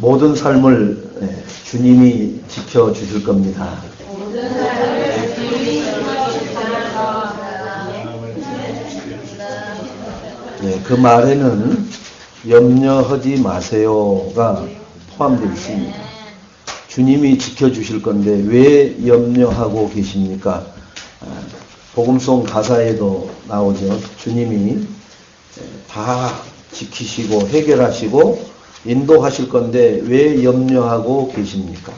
모든 삶을 주님이 지켜주실 겁니다. 모든 삶을 주님이 지켜주실 겁니다. 네, 그 말에는 염려하지 마세요가 포함되어 있습니다. 주님이 지켜주실 건데 왜 염려하고 계십니까? 복음송 가사에도 나오죠. 주님이 다 지키시고 해결하시고 인도하실 건데 왜 염려하고 계십니까?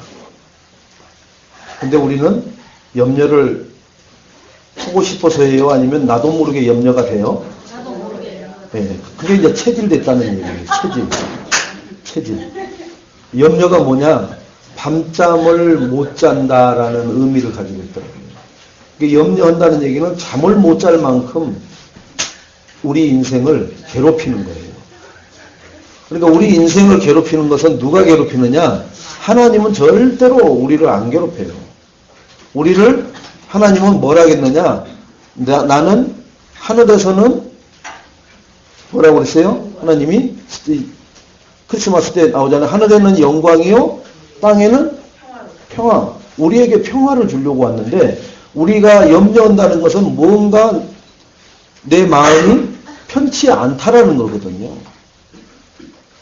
근데 우리는 염려를 하고 싶어서예요? 아니면 나도 모르게 염려가 돼요? 나도 모르게. 네, 그게 이제 체질됐다는 얘기예요. 체질. 염려가 뭐냐? 밤잠을 못 잔다라는 의미를 가지고 있더라고요. 염려한다는 얘기는 잠을 못 잘 만큼 우리 인생을 괴롭히는 거예요. 그러니까 우리 인생을 괴롭히는 것은 누가 괴롭히느냐? 하나님은 절대로 우리를 안 괴롭혀요. 우리를 하나님은 뭐라 하겠느냐? 나는 하늘에서는 뭐라고 그랬어요? 하나님이 크리스마스 때 나오잖아요. 하늘에는 영광이요, 땅에는 평화. 우리에게 평화를 주려고 왔는데 우리가 염려한다는 것은 뭔가 내 마음이 편치 않다라는 거거든요.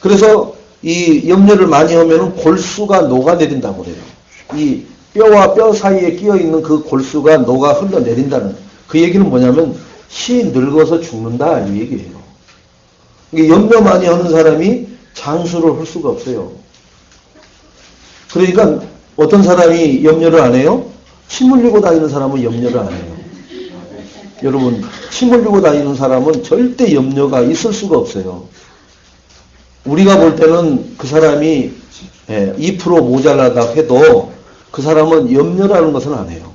그래서 이 염려를 많이 하면 골수가 녹아내린다고 그래요. 이 뼈와 뼈 사이에 끼어 있는 그 골수가 녹아 흘러내린다는 그 얘기는 뭐냐면 시 늙어서 죽는다 이 얘기예요. 염려 많이 하는 사람이 장수를 할 수가 없어요. 그러니까 어떤 사람이 염려를 안 해요? 침 흘리고 다니는 사람은 염려를 안 해요. 여러분, 침 흘리고 다니는 사람은 절대 염려가 있을 수가 없어요. 우리가 볼 때는 그 사람이 2% 모자라다 해도 그 사람은 염려라는 것은 안 해요.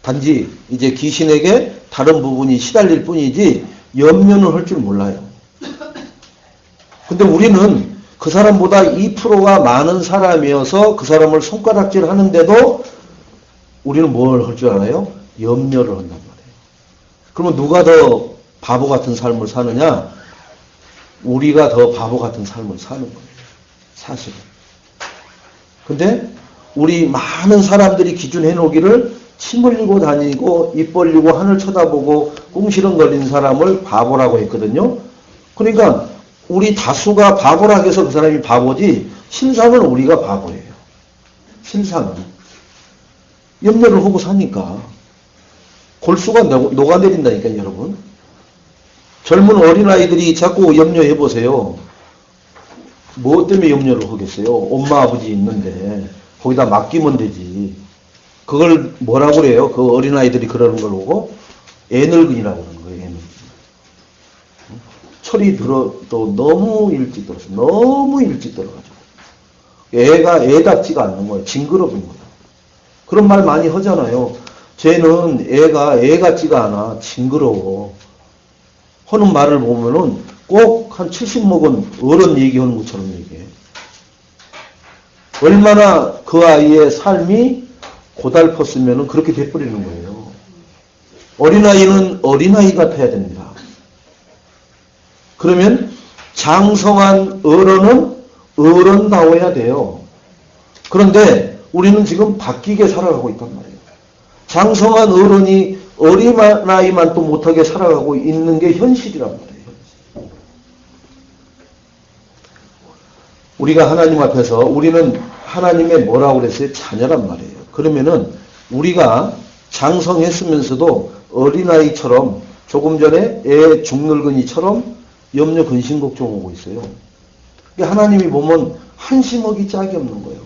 단지 이제 귀신에게 다른 부분이 시달릴 뿐이지 염려는 할 줄 몰라요. 근데 우리는 그 사람보다 2%가 많은 사람이어서 그 사람을 손가락질 하는데도 우리는 뭘 할 줄 알아요? 염려를 한단 말이에요. 그러면 누가 더 바보 같은 삶을 사느냐? 우리가 더 바보 같은 삶을 사는 거예요. 사실은. 근데 우리 많은 사람들이 기준해 놓기를 침 흘리고 다니고 입 벌리고 하늘 쳐다보고 꿍시렁거리는 사람을 바보라고 했거든요. 그러니까 우리 다수가 바보라고 해서 그 사람이 바보지 신상은 우리가 바보예요. 신상은. 염려를 하고 사니까 골수가 녹아내린다니까요, 여러분. 젊은 어린아이들이 자꾸 염려해 보세요. 뭐 때문에 염려를 하겠어요? 엄마 아버지 있는데 거기다 맡기면 되지. 그걸 뭐라고 그래요? 그 어린아이들이 그러는 걸 보고 애늙은이라고 그러는 거예요. 애늙은. 철이 들어도 너무 일찍 들어서 너무 일찍 들어가지고 애가 애답지가 않는 거예요. 징그러운 거예요. 그런 말 많이 하잖아요. 쟤는 애가 애 같지가 않아. 징그러워. 하는 말을 보면은 꼭 한 70 먹은 어른 얘기하는 것처럼 얘기해. 얼마나 그 아이의 삶이 고달팠으면 그렇게 돼버리는 거예요. 어린아이는 어린아이 같아야 됩니다. 그러면 장성한 어른은 어른다워야 돼요. 그런데 우리는 지금 바뀌게 살아가고 있단 말이에요. 장성한 어른이 어린아이만 또 못하게 살아가고 있는 게 현실이란 말이에요. 우리가 하나님 앞에서 우리는 하나님의 뭐라고 그랬어요? 자녀란 말이에요. 그러면은 우리가 장성했으면서도 어린아이처럼 조금 전에 애 중늙은이처럼 염려 근심 걱정하고 있어요. 하나님이 보면 한심하기 짝이 없는 거예요.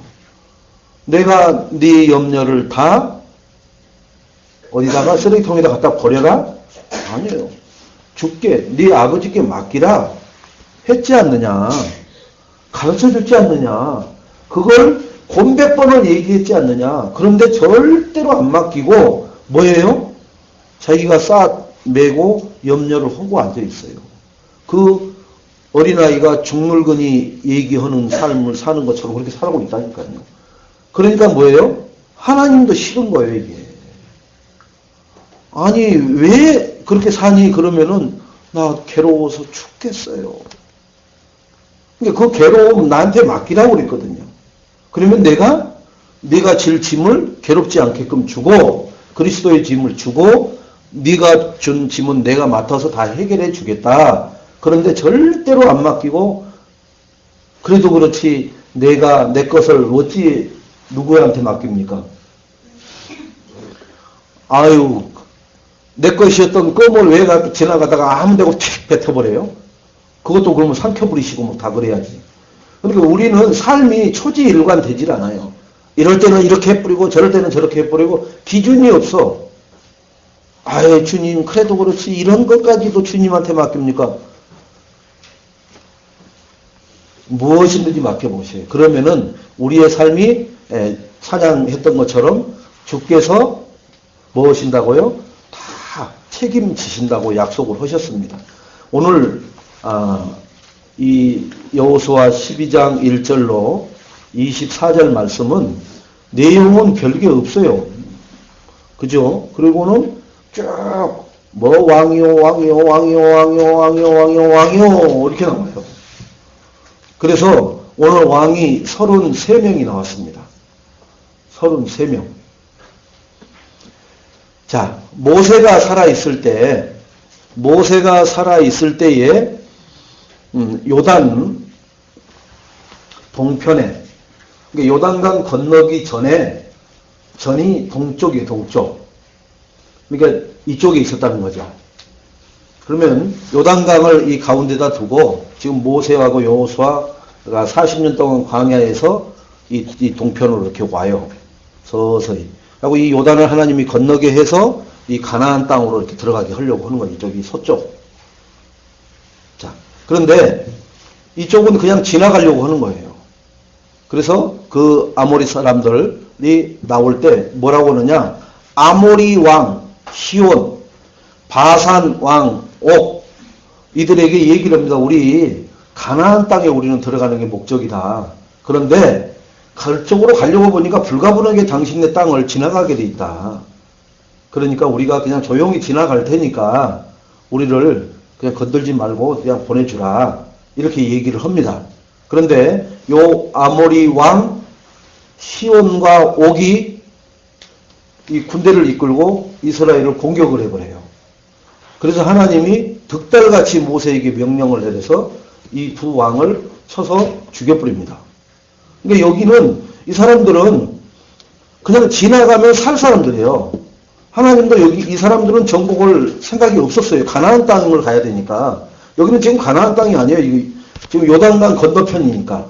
내가 네 염려를 다 어디다가 쓰레기통에다 갖다 버려라? 아니에요. 죽게 네 아버지께 맡기라 했지 않느냐. 가르쳐줬지 않느냐. 그걸 곤백 번을 얘기했지 않느냐. 그런데 절대로 안 맡기고 뭐예요? 자기가 싹 메고 염려를 하고 앉아있어요. 그 어린아이가 중늙은이 얘기하는 삶을 사는 것처럼 그렇게 살고 있다니까요. 그러니까 뭐예요? 하나님도 싫은 거예요, 이게. 아니, 왜 그렇게 사니? 그러면은, 나 괴로워서 죽겠어요. 그러니까 그 괴로움 나한테 맡기라고 그랬거든요. 그러면 네가 질 짐을 괴롭지 않게끔 주고 그리스도의 짐을 주고 네가 준 짐은 내가 맡아서 다 해결해 주겠다. 그런데 절대로 안 맡기고 그래도 그렇지 내가 내 것을 어찌 누구한테 맡깁니까? 아유 내 것이었던 껌을 왜 지나가다가 아무 데고 틱 뱉어버려요? 그것도 그러면 삼켜버리시고 뭐 다 그래야지. 그러니까 우리는 삶이 초지일관 되질 않아요. 이럴 때는 이렇게 해버리고 저럴 때는 저렇게 해버리고 기준이 없어. 아유 주님 그래도 그렇지 이런 것까지도 주님한테 맡깁니까? 무엇이든지 맡겨보세요. 그러면은 우리의 삶이 찬양했던 것처럼 주께서 무엇인다고요? 다 책임지신다고 약속을 하셨습니다. 오늘 이 여호수아 12장 1절로 24절 말씀은 내용은 별게 없어요. 그죠? 그리고는 쭉 뭐 왕이요 이렇게 나와요. 그래서 오늘 왕이 33명이 나왔습니다. 33명. 자, 모세가 살아있을 때에 요단 동편에, 그러니까 요단강 건너기 전이 동쪽이에요, 동쪽. 그러니까 이쪽에 있었다는 거죠. 그러면 요단강을 이 가운데다 두고 지금 모세하고 여호수아가 40년 동안 광야에서 이 동편으로 이렇게 와요. 서서히. 하고 이 요단을 하나님이 건너게 해서 이 가나안 땅으로 이렇게 들어가게 하려고 하는 거예요. 이쪽이 서쪽. 자, 그런데 이쪽은 그냥 지나가려고 하는 거예요. 그래서 그 아모리 사람들이 나올 때 뭐라고 하느냐? 아모리 왕 시온, 바산 왕 옥, 이들에게 얘기를 합니다. 우리 가나안 땅에 우리는 들어가는 게 목적이다. 그런데 그쪽으로 가려고 보니까 불가분하게 당신네 땅을 지나가게 돼 있다. 그러니까 우리가 그냥 조용히 지나갈 테니까 우리를 그냥 건들지 말고 그냥 보내주라. 이렇게 얘기를 합니다. 그런데 요 아모리 왕 시온과 옥이 이 군대를 이끌고 이스라엘을 공격을 해버려요. 그래서 하나님이 득달같이 모세에게 명령을 내려서 이 두 왕을 쳐서 죽여버립니다. 그러니까 여기는 이 사람들은 그냥 지나가면 살 사람들이에요. 하나님도 여기 이 사람들은 정복을 생각이 없었어요. 가나안 땅을 가야 되니까. 여기는 지금 가나안 땅이 아니에요. 지금 요단강 건너편이니까.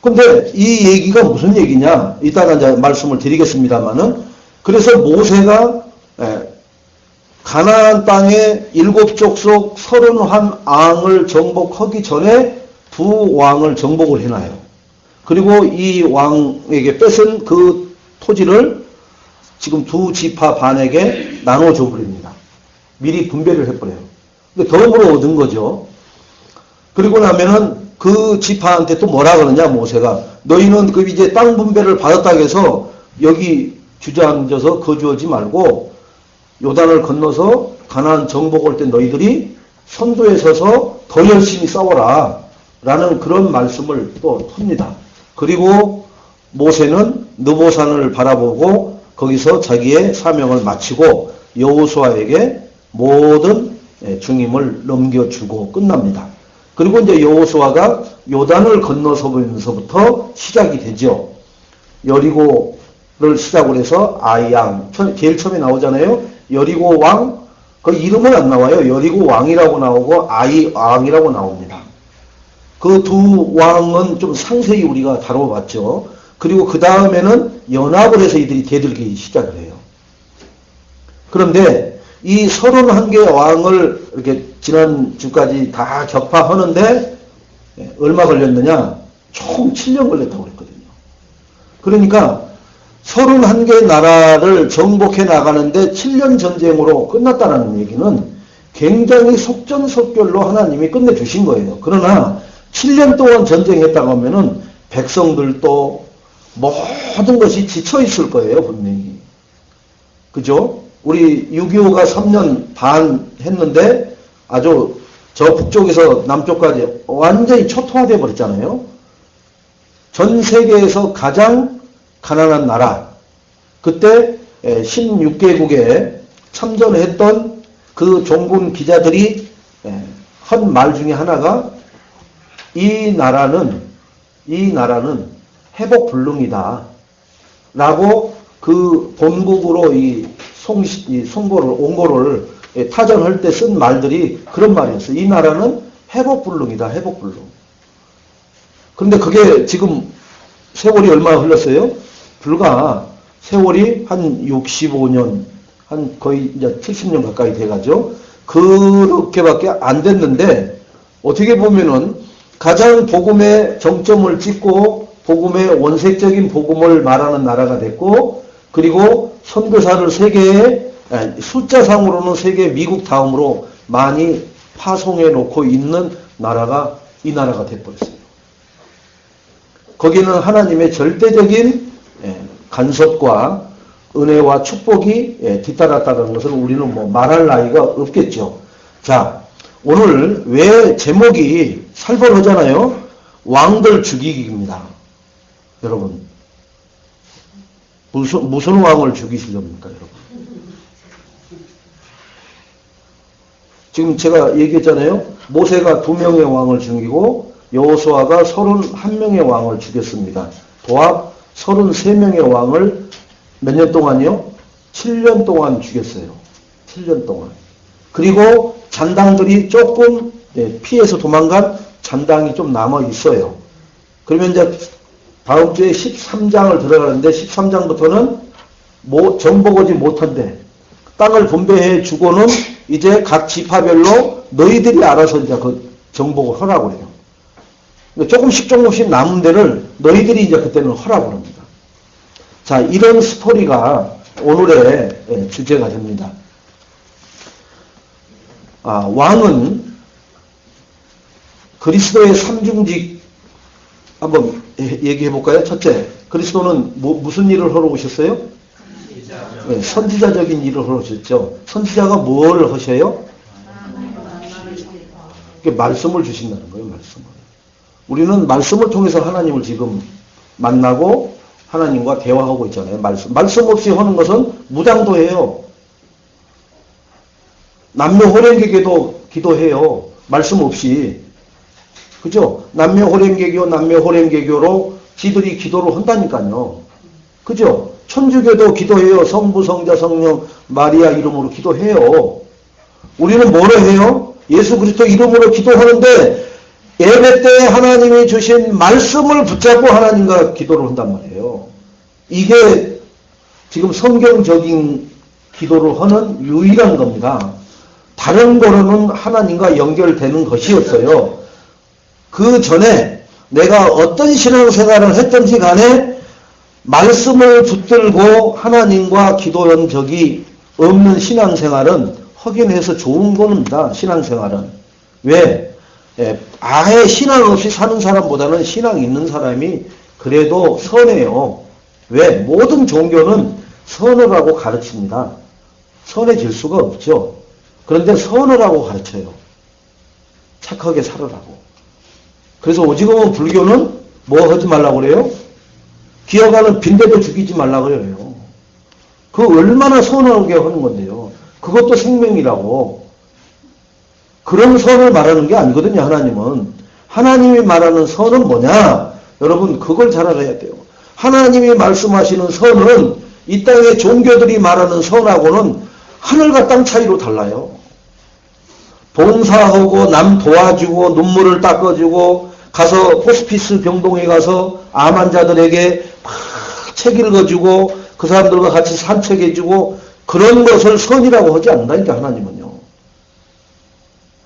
근데 이 얘기가 무슨 얘기냐? 이따가 이제 말씀을 드리겠습니다만은 그래서 모세가 가나안 땅의 7족속 31왕을 정복하기 전에 두 왕을 정복을 해놔요. 그리고 이 왕에게 뺏은 그 토지를 지금 두 지파 반에게 나눠줘 버립니다. 미리 분배를 해버려요. 근데 덤으로 얻은 거죠. 그리고 나면은 그 지파한테 또 뭐라 그러냐, 모세가. 너희는 그 이제 땅 분배를 받았다고 해서 여기 주저앉아서 거주하지 말고 요단을 건너서 가나안 정복 올 때 너희들이 선도에 서서 더 열심히 싸워라 라는 그런 말씀을 또 합니다. 그리고 모세는 느보산을 바라보고 거기서 자기의 사명을 마치고 여호수아에게 모든 중임을 넘겨주고 끝납니다. 그리고 이제 여호수아가 요단을 건너서면서부터 시작이 되죠. 여리고를 시작으로 해서 아이양, 제일 처음에 나오잖아요. 여리고 왕, 그 이름은 안 나와요. 여리고 왕이라고 나오고 아이 왕이라고 나옵니다. 그 두 왕은 좀 상세히 우리가 다뤄봤죠. 그리고 그 다음에는 연합을 해서 이들이 대들기 시작을 해요. 그런데 이 31개의 왕을 이렇게 지난주까지 다 격파하는데 얼마 걸렸느냐? 총 7년 걸렸다고 그랬거든요. 그러니까 31개 나라를 정복해 나가는데 7년 전쟁으로 끝났다는 얘기는 굉장히 속전속결로 하나님이 끝내주신 거예요. 그러나 7년 동안 전쟁했다고 하면은 백성들도 모든 것이 지쳐있을 거예요, 분명히. 그죠? 우리 6.25가 3년 반 했는데 아주 저 북쪽에서 남쪽까지 완전히 초토화되어 버렸잖아요. 전 세계에서 가장 가난한 나라. 그때 16개국에 참전했던 그 종군 기자들이 한 말 중에 하나가 이 나라는 회복불능이다. 라고 그 본국으로 이 송고를 타전할 때 쓴 말들이 그런 말이었어요. 이 나라는 회복불능이다. 회복불능. 그런데 그게 지금 세월이 얼마 흘렀어요? 불과 세월이 한 65년, 한 거의 이제 70년 가까이 돼가죠. 그렇게밖에 안 됐는데 어떻게 보면은 가장 복음의 정점을 찍고 복음의 원색적인 복음을 말하는 나라가 됐고, 그리고 선교사를 세계에 숫자상으로는 세계 미국 다음으로 많이 파송해 놓고 있는 나라가 이 나라가 돼버렸어요. 거기는 하나님의 절대적인 간섭과 은혜와 축복이 뒤따랐다는 것을 우리는 뭐 말할 나위가 없겠죠. 자, 오늘 왜 제목이 살벌하잖아요. 왕들 죽이기입니다. 여러분, 무슨 왕을 죽이시렵니까, 여러분? 지금 제가 얘기했잖아요. 모세가 2명의 왕을 죽이고 여호수아가 31명의 왕을 죽였습니다. 도합 33명의 왕을 몇 년 동안요? 7년 동안 죽였어요. 7년 동안. 그리고 잔당들이 조금 피해서 도망간 잔당이 좀 남아 있어요. 그러면 이제 다음 주에 13장을 들어가는데 13장부터는 정복하지 못한데 땅을 분배해 주고는 이제 각 지파별로 너희들이 알아서 이제 그 정복을 하라고 해요. 조금씩 남은 데를 너희들이 이제 그때는 하라고 합니다. 자, 이런 스토리가 오늘의 주제가 됩니다. 왕은 그리스도의 삼중직 한번 얘기해 볼까요? 첫째, 그리스도는 무슨 일을 하러 오셨어요? 네, 선지자적인 일을 하러 오셨죠. 선지자가 뭘 하셔요? 말씀을 주신다는 거예요. 말씀을. 우리는 말씀을 통해서 하나님을 지금 만나고 하나님과 대화하고 있잖아요. 말씀 없이 하는 것은 무당도해요. 남녀호랭개교도 기도해요. 말씀 없이. 그죠? 남녀호랭개교로 지들이 기도를 한다니까요. 그죠? 천주교도 기도해요. 성부, 성자, 성령, 마리아 이름으로 기도해요. 우리는 뭐로 해요? 예수 그리스도 이름으로 기도하는데 예배 때 하나님이 주신 말씀을 붙잡고 하나님과 기도를 한단 말이에요. 이게 지금 성경적인 기도를 하는 유일한 겁니다. 다른 거로는 하나님과 연결되는 것이었어요. 그 전에 내가 어떤 신앙생활을 했든지 간에 말씀을 붙들고 하나님과 기도한 적이 없는 신앙생활은 확인해서 좋은 겁니다. 신앙생활은. 왜? 아예 신앙 없이 사는 사람보다는 신앙 있는 사람이 그래도 선해요. 왜? 모든 종교는 선하라고 가르칩니다. 선해질 수가 없죠. 그런데 선하라고 가르쳐요. 착하게 살아라고. 그래서 오직은 불교는 뭐 하지 말라고 그래요? 기어가는 빈대도 죽이지 말라고 그래요. 그 얼마나 선하게 하는 건데요. 그것도 생명이라고. 그런 선을 말하는 게 아니거든요, 하나님은. 하나님이 말하는 선은 뭐냐? 여러분, 그걸 잘 알아야 돼요. 하나님이 말씀하시는 선은 이 땅의 종교들이 말하는 선하고는 하늘과 땅 차이로 달라요. 봉사하고 남 도와주고 눈물을 닦아주고 가서 호스피스 병동에 가서 암 환자들에게 막 책 읽어주고 그 사람들과 같이 산책해주고 그런 것을 선이라고 하지 않는다니까 하나님은요.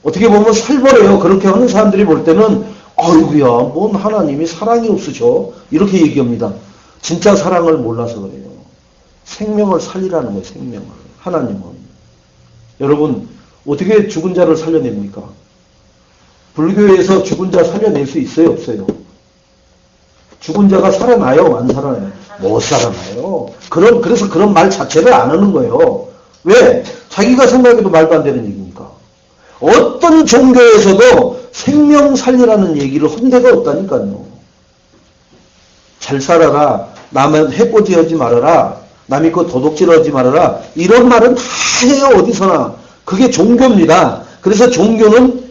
어떻게 보면 살벌해요. 그렇게 하는 사람들이 볼 때는 아이고야 뭔 하나님이 사랑이 없으셔 이렇게 얘기합니다. 진짜 사랑을 몰라서 그래요. 생명을 살리라는 거예요. 생명을. 하나님은. 여러분 어떻게 죽은 자를 살려냅니까? 불교에서 죽은 자 살려낼 수 있어요? 없어요? 죽은 자가 살아나요? 안 살아나요? 못 살아나요. 그래서 그런 말 자체를 안 하는 거예요. 왜? 자기가 생각해도 말도 안 되는 얘기니까. 어떤 종교에서도 생명 살리라는 얘기를 한 데가 없다니까요. 잘 살아라. 남은 해코지하지 말아라. 남이 그 도둑질하지 말아라. 이런 말은 다 해요. 어디서나. 그게 종교입니다. 그래서 종교는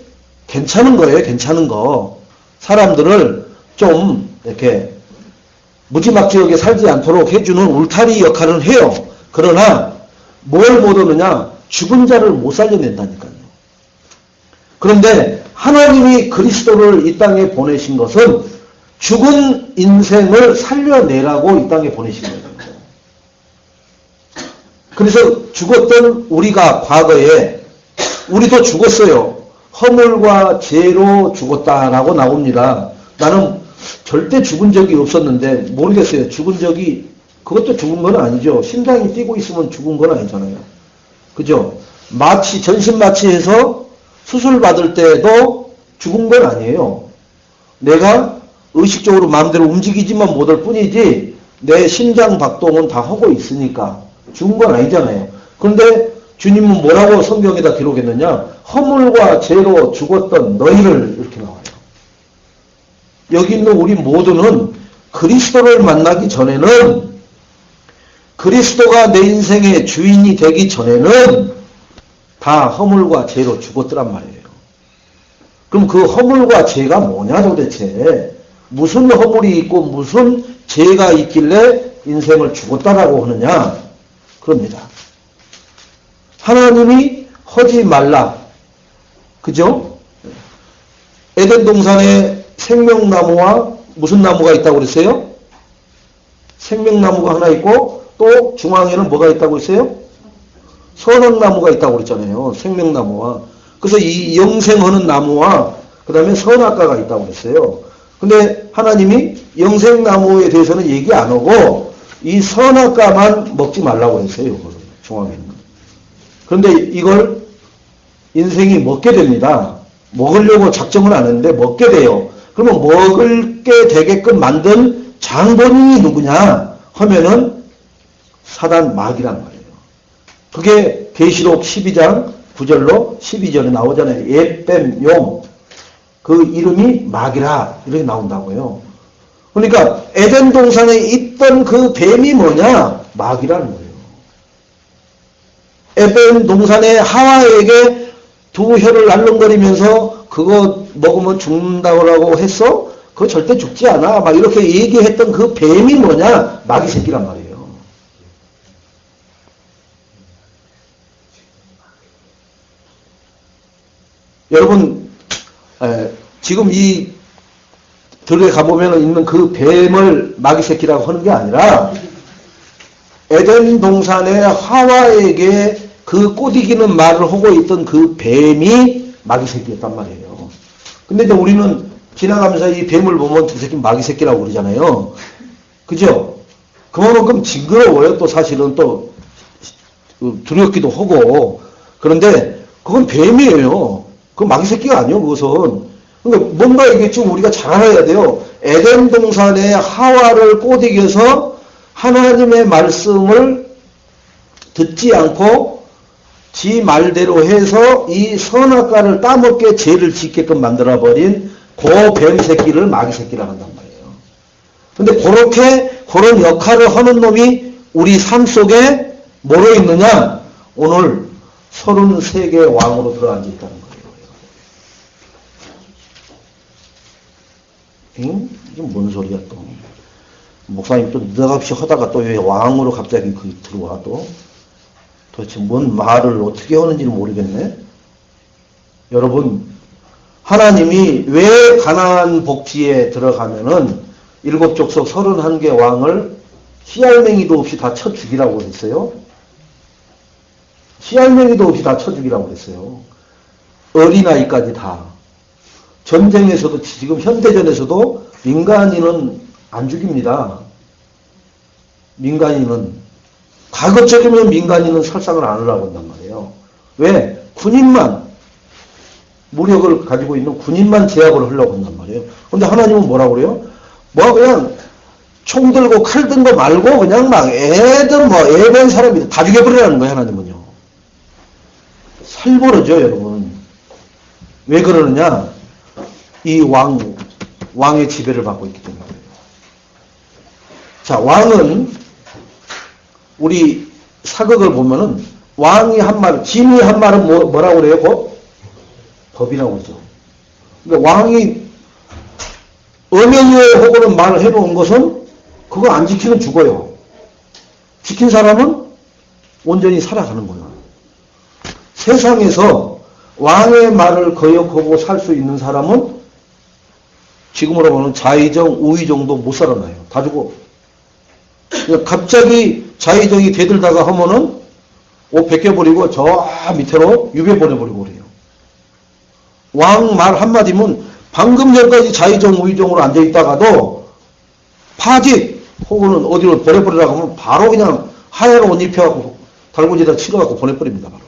괜찮은 거예요. 괜찮은 거. 사람들을 좀 이렇게 무지막지하게 살지 않도록 해주는 울타리 역할을 해요. 그러나 뭘 못하느냐? 죽은 자를 못 살려낸다니까요. 그런데 하나님이 그리스도를 이 땅에 보내신 것은 죽은 인생을 살려내라고 이 땅에 보내신 거예요. 그래서 죽었던 우리가 과거에 우리도 죽었어요. 허물과 죄로 죽었다라고 나옵니다. 나는 절대 죽은 적이 없었는데 모르겠어요. 죽은 적이 그것도 죽은 건 아니죠. 심장이 뛰고 있으면 죽은 건 아니잖아요. 그죠? 마취 전신 마취해서 수술 받을 때도 죽은 건 아니에요. 내가 의식적으로 마음대로 움직이지만 못할 뿐이지 내 심장 박동은 다 하고 있으니까 죽은 건 아니잖아요. 그런데 주님은 뭐라고 성경에다 기록했느냐? 허물과 죄로 죽었던 너희를 이렇게 나와요. 여기 있는 우리 모두는 그리스도를 만나기 전에는 그리스도가 내 인생의 주인이 되기 전에는 다 허물과 죄로 죽었더란 말이에요. 그럼 그 허물과 죄가 뭐냐 도대체? 무슨 허물이 있고 무슨 죄가 있길래 인생을 죽었다라고 하느냐? 그럽니다. 하나님이 하지 말라. 그죠? 에덴 동산에 생명나무와 무슨 나무가 있다고 그랬어요? 생명나무가 하나 있고 또 중앙에는 뭐가 있다고 했어요? 선악나무가 있다고 그랬잖아요. 생명나무와. 그래서 이 영생하는 나무와 그 다음에 선악과가 있다고 그랬어요. 근데 하나님이 영생나무에 대해서는 얘기 안 하고 이 선악과만 먹지 말라고 했어요. 중앙에는. 그런데 이걸 인생이 먹게 됩니다. 먹으려고 작정을 안 했는데 먹게 돼요. 그러면 먹을게 되게끔 만든 장본인이 누구냐 하면은 사단 마귀란 말이에요. 그게 계시록 12장 9절로 12절에 나오잖아요. 옛뱀 용. 그 이름이 마귀라 이렇게 나온다고요. 그러니까 에덴 동산에 있던 그 뱀이 뭐냐? 마귀라는 거예요. 에덴 동산에 하와에게 두 혀를 날름거리면서 그거 먹으면 죽는다고 했어? 그거 절대 죽지 않아. 막 이렇게 얘기했던 그 뱀이 뭐냐? 마귀 새끼란 말이에요. 여러분, 지금 이 들에 가보면 있는 그 뱀을 마귀 새끼라고 하는 게 아니라 에덴 동산의 하와에게 그 꼬디기는 말을 하고 있던 그 뱀이 마귀 새끼였단 말이에요. 근데 이제 우리는 지나가면서 이 뱀을 보면 두 새끼 마귀 새끼라고 그러잖아요. 그죠? 그만큼 징그러워요. 또 사실은 또 두렵기도 하고. 그런데 그건 뱀이에요. 그건 마귀 새끼가 아니에요. 그것은. 그러니까 뭔가 이게 좀 우리가 잘 알아야 돼요. 에덴 동산의 하와를 꼬드겨서 하나님의 말씀을 듣지 않고 지 말대로 해서 이 선악과를 따먹게 죄를 짓게끔 만들어버린 그 뱀 새끼를 마귀 새끼라고 한단 말이에요. 근데 그런 역할을 하는 놈이 우리 삶 속에 뭐로 있느냐? 오늘 33개 왕으로 들어앉아 있다는 거예요. 응? 이게 뭔 소리야 또. 목사님 또 느닷없이 하다가 또 왜 왕으로 갑자기 들어와 또. 도대체 뭔 말을 어떻게 하는지 모르겠네. 여러분, 하나님이 왜 가나안 복지에 들어가면은 일곱 족속 31개 왕을 씨알맹이도 없이 다 쳐 죽이라고 그랬어요? 씨알맹이도 없이 다 쳐 죽이라고 그랬어요. 어린아이까지 다. 전쟁에서도 지금 현대전에서도 민간인은 안 죽입니다. 민간인은 가급적이면 민간인은 살상을 안 하려고 한단 말이에요. 왜? 군인만 무력을 가지고 있는 군인만 제압을 하려고 한단 말이에요. 근데 하나님은 뭐라고 그래요? 뭐 그냥 총 들고 칼 든 거 말고 그냥 막 애들 뭐 애된 사람이 다 죽여버리라는 거예요. 하나님은요. 살벌하죠 여러분. 왜 그러느냐? 이 왕의 지배를 받고 있기 때문에. 자, 왕은 우리 사극을 보면은 왕이 한 말, 진이 한 말은 뭐라고 그래요? 법이라고 그러죠. 그러니까 왕이 엄연히 혹은 말을 해놓은 것은 그거 안 지키면 죽어요. 지킨 사람은 온전히 살아가는 거예요. 세상에서 왕의 말을 거역하고 살 수 있는 사람은 지금으로 보면 좌의정, 우의정도 못 살아나요. 다 죽어. 그러니까 갑자기 좌의정이 대들다가 하면은 옷 벗겨버리고 저 밑으로 유배 보내버리고 그래요. 왕 말 한마디면 방금 전까지 좌의정, 우의정으로 앉아있다가도 파직 혹은 어디로 보내버리라고 하면 바로 그냥 하얀 옷 입혀갖고 달구지에다 치러갖고 보내버립니다. 바로.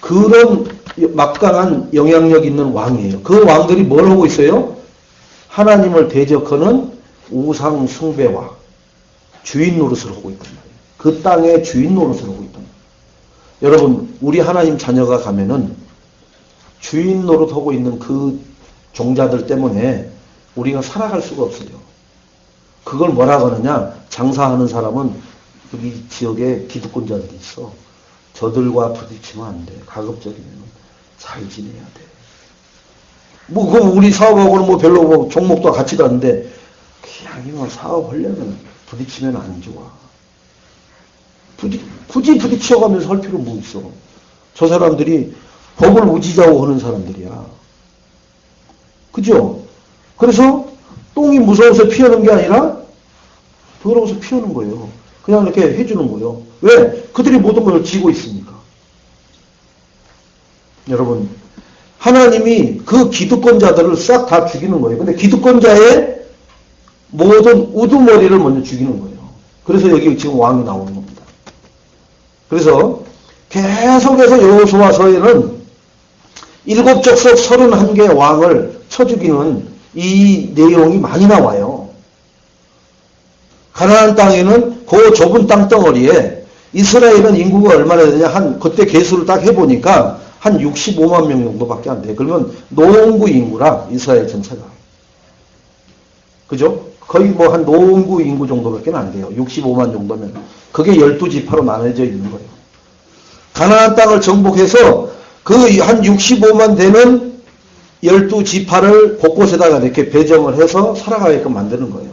그런 막강한 영향력 있는 왕이에요. 그 왕들이 뭘 하고 있어요? 하나님을 대적하는 우상 숭배와 주인 노릇을 하고 있단 말이에요. 그 땅의 주인 노릇을 하고 있단 말이에요. 여러분, 우리 하나님 자녀가 가면은 주인 노릇하고 있는 그 종자들 때문에 우리가 살아갈 수가 없어요. 그걸 뭐라고 하느냐? 장사하는 사람은 우리 지역에 기득권자들이 있어. 저들과 부딪히면 안 돼. 가급적이면 잘 지내야 돼. 뭐, 그럼 우리 사업하고는 뭐 별로 뭐 종목도 같지도 않은데, 그냥 이거 사업하려면 부딪히면 안 좋아. 굳이 부딪혀가면서 할 필요 뭐 있어. 저 사람들이 법을 우지자고 하는 사람들이야. 그죠? 그래서 똥이 무서워서 피하는 게 아니라 더러워서 피하는 거예요. 그냥 이렇게 해주는 거예요. 왜? 그들이 모든 걸 지고 있으니까. 여러분, 하나님이 그 기득권자들을 싹 다 죽이는 거예요. 근데 기득권자의 모든 우두머리를 먼저 죽이는 거예요. 그래서 여기 지금 왕이 나오는 겁니다. 그래서 계속해서 여호수아서에는 7족속 31개 왕을 쳐 죽이는 이 내용이 많이 나와요. 가나안 땅에는 그 좁은 땅덩어리에 이스라엘은 인구가 얼마나 되냐? 그때 계수를 딱 해보니까 한 65만 명 정도밖에 안 돼요. 그러면 농구 인구라 이스라엘 전체가. 그죠? 거의 뭐 한 농구 인구 정도밖에 안 돼요. 65만 정도면. 그게 12지파로 나눠져 있는 거예요. 가나안 땅을 정복해서 그 한 65만 되는 12지파를 곳곳에다가 이렇게 배정을 해서 살아가게끔 만드는 거예요.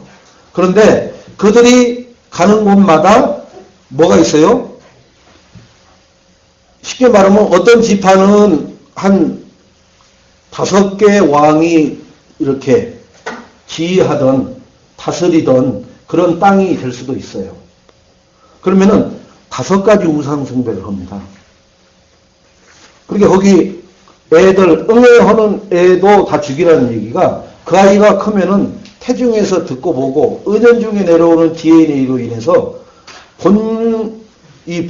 그런데 그들이 가는 곳마다 뭐가 있어요? 쉽게 말하면 어떤 지파는 한 5개 왕이 이렇게 지휘하던 다스리던 그런 땅이 될 수도 있어요. 그러면은 5가지 우상 숭배를 합니다. 그러니까 거기 애들 응애하는 애도 다 죽이라는 얘기가 그 아이가 크면은 태중에서 듣고 보고 은연중에 내려오는 DNA로 인해서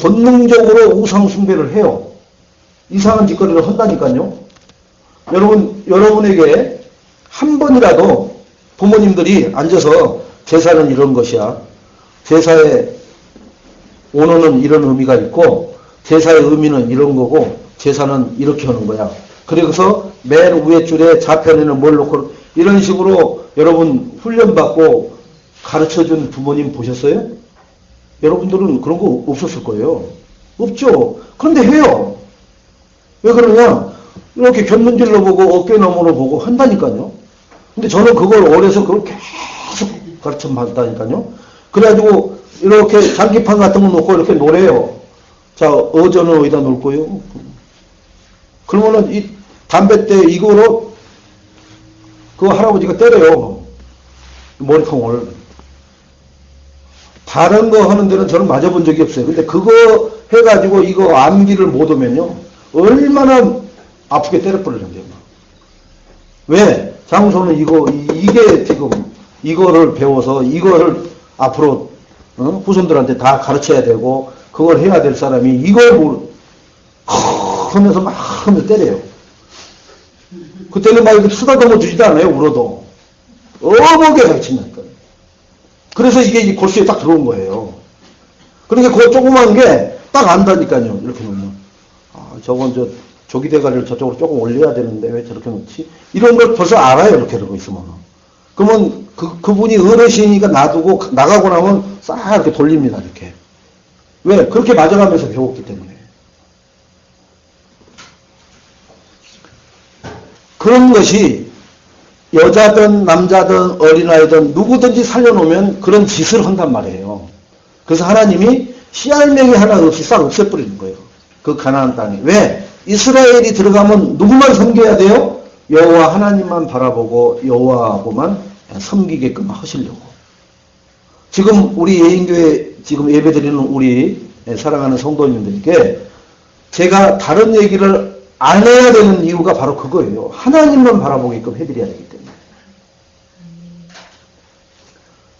본능적으로 우상 숭배를 해요. 이상한 짓거리를 한다니까요. 여러분에게 한 번이라도 부모님들이 앉아서 제사는 이런 것이야. 제사의 원어는 이런 의미가 있고 제사의 의미는 이런 거고 제사는 이렇게 하는 거야. 그래서 맨 위에 줄에 좌편에는 뭘 놓고 이런 식으로 여러분 훈련받고 가르쳐준 부모님 보셨어요? 여러분들은 그런 거 없었을 거예요. 없죠. 그런데 해요. 왜 그러냐? 이렇게 견눈질로 보고 어깨 너머로 보고 한다니까요. 근데 저는 그걸 어려서 그걸 계속 가르쳐 받았다니까요. 그래가지고 이렇게 장기판 같은 거 놓고 이렇게 노래요. 자, 어저는 어디다 놓을 거예요? 그러면은 이 담뱃대 이거로 그 할아버지가 때려요. 머리통을. 다른 거 하는 데는 저는 맞아본 적이 없어요. 근데 그거 해가지고 이거 암기를 못 하면요. 얼마나 아프게 때려버리는데요. 왜? 장소는 이게 지금 이거를 배워서 이거를 앞으로 후손들한테 다 가르쳐야 되고 그걸 해야 될 사람이 이걸 하면서 막 하면서 때려요. 그때는 막 이렇게 쓰다듬어 주지도 않아요. 울어도. 어머게 가르치니까. 그래서 이게 골수에 딱 들어온 거예요. 그러니까 그 조그만 게 딱 안다니까요. 이렇게 보면. 아, 저건 조기 대가리를 저쪽으로 조금 올려야 되는데 왜 저렇게 놓지? 이런 걸 벌써 알아요. 이렇게 그러고 있으면. 그러면 그분이 어르신이니까 놔두고 나가고 나면 싹 이렇게 돌립니다. 이렇게. 왜? 그렇게 맞아가면서 배웠기 때문에. 그런 것이 여자든 남자든 어린아이든 누구든지 살려놓으면 그런 짓을 한단 말이에요. 그래서 하나님이 씨알맹이 하나 없이 싹 없애버리는 거예요. 그 가나안 땅에. 왜? 이스라엘이 들어가면 누구만 섬겨야 돼요? 여호와 하나님만 바라보고 여호와하고만 섬기게끔 하시려고. 지금 우리 예인교회 지금 예배드리는 우리 사랑하는 성도님들에게 제가 다른 얘기를 안 해야 되는 이유가 바로 그거예요. 하나님만 바라보게끔 해드려야 되기 때문에.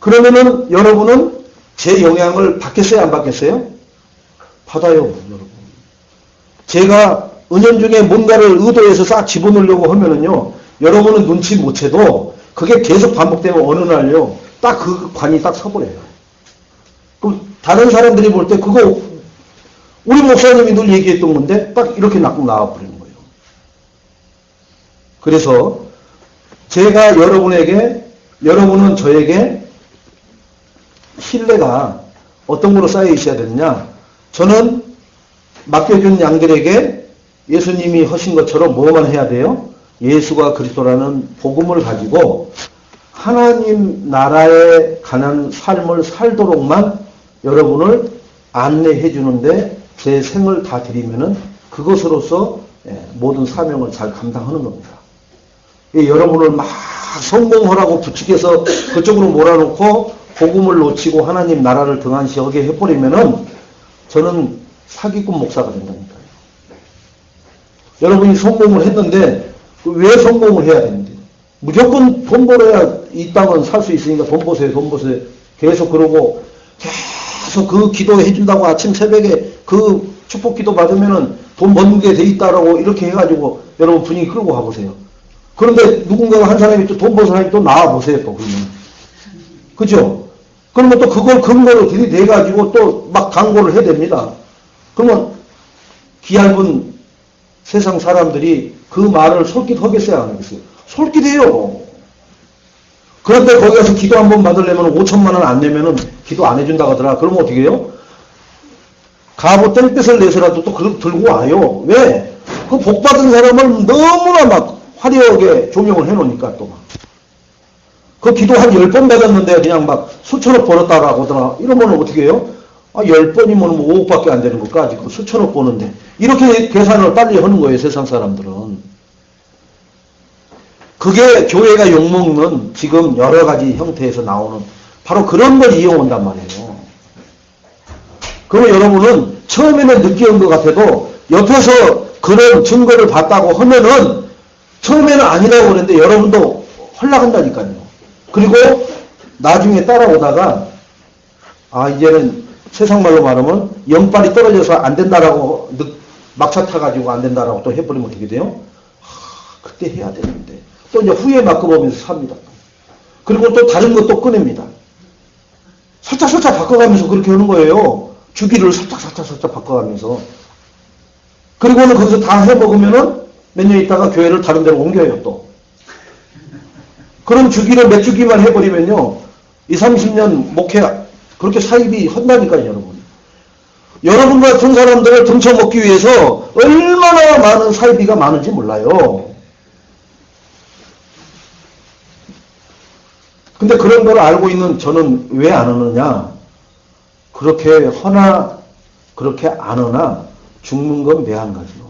그러면은 여러분은 제 영향을 받겠어요? 안 받겠어요? 받아요, 여러분. 제가 은연중에 뭔가를 의도해서 싹 집어넣으려고 하면은요, 여러분은 눈치 못 채도 그게 계속 반복되면 어느 날요, 딱 그 관이 딱 서버려요. 그럼 다른 사람들이 볼 때 그거 우리 목사님이 늘 얘기했던 건데 딱 이렇게 나와버리는 거예요. 그래서 제가 여러분은 저에게 신뢰가 어떤 거로 쌓여 있어야 되느냐. 저는 맡겨준 양들에게 예수님이 하신 것처럼 뭐만 해야 돼요? 예수가 그리스도라는 복음을 가지고 하나님 나라에 관한 삶을 살도록만 여러분을 안내해 주는데 제 생을 다 드리면은 그것으로서 모든 사명을 잘 감당하는 겁니다. 여러분을 막 성공하라고 부추겨서 그쪽으로 몰아놓고 복음을 놓치고 하나님 나라를 등한시하게 해버리면은 저는 사기꾼 목사가 된다니까요. 여러분이 성공을 했는데 왜 성공을 해야 되는데? 무조건 돈 벌어야 이 땅은 살 수 있으니까 돈 버세요, 돈 버세요. 계속 그러고 계속 그 기도해 준다고 아침 새벽에 그 축복 기도 받으면은 돈 버는 게 돼 있다라고 이렇게 해가지고 여러분 분위기 끌고 가보세요. 그런데 누군가가 한 사람이 또 돈 버는 사람이 또 나와보세요, 또 그러면. 그죠? 그러면 또 그걸 근거로 들이대가지고 또 막 광고를 해야 됩니다. 그러면 기얇은 세상 사람들이 그 말을 솔깃하겠어요, 안 하겠어요? 솔깃해요. 그런데 거기 가서 기도 한 번 받으려면 5천만 원 안 내면은 기도 안 해준다고 하더라. 그러면 어떻게 해요? 가부 땡볕을 내서라도 또 들고 와요. 왜? 그 복 받은 사람을 너무나 막 화려하게 조명을 해놓으니까 또 막. 그 기도 한 10번 받았는데 그냥 막 수천억 벌었다라고 하더라. 이러면 어떻게 해요? 10번이면 뭐 5억밖에 안 되는 것까지 그 수천억 버는데. 이렇게 계산을 빨리 하는 거예요, 세상 사람들은. 그게 교회가 욕먹는 지금 여러 가지 형태에서 나오는 바로 그런 걸 이용한단 말이에요. 그러면 여러분은 처음에는 느끼는 것 같아도 옆에서 그런 증거를 봤다고 하면은 처음에는 아니라고 그랬는데 여러분도 헐락한다니까요. 그리고 나중에 따라오다가 이제는 세상 말로 말하면 영빨이 떨어져서 안 된다라고 막차 타가지고 안 된다라고 또 해버리면 어떻게 돼요? 그때 해야 되는데 또 이제 후회 맡겨보면서 삽니다. 그리고 또 다른 것도 꺼냅니다. 살짝 바꿔가면서 그렇게 하는 거예요. 주기를 살짝 바꿔가면서. 그리고는 거기서 다 해먹으면은 몇 년 있다가 교회를 다른 데로 옮겨요, 또. 그럼 주기를 몇 주기만 해버리면요. 20-30년 목회, 그렇게 사입이 한다니까요, 여러분. 여러분 같은 사람들을 등쳐먹기 위해서 얼마나 많은 사이비가 많은지 몰라요. 근데 그런 걸 알고 있는 저는 왜 안 하느냐? 그렇게 하나, 그렇게 안 하나 죽는 건 매한가지요.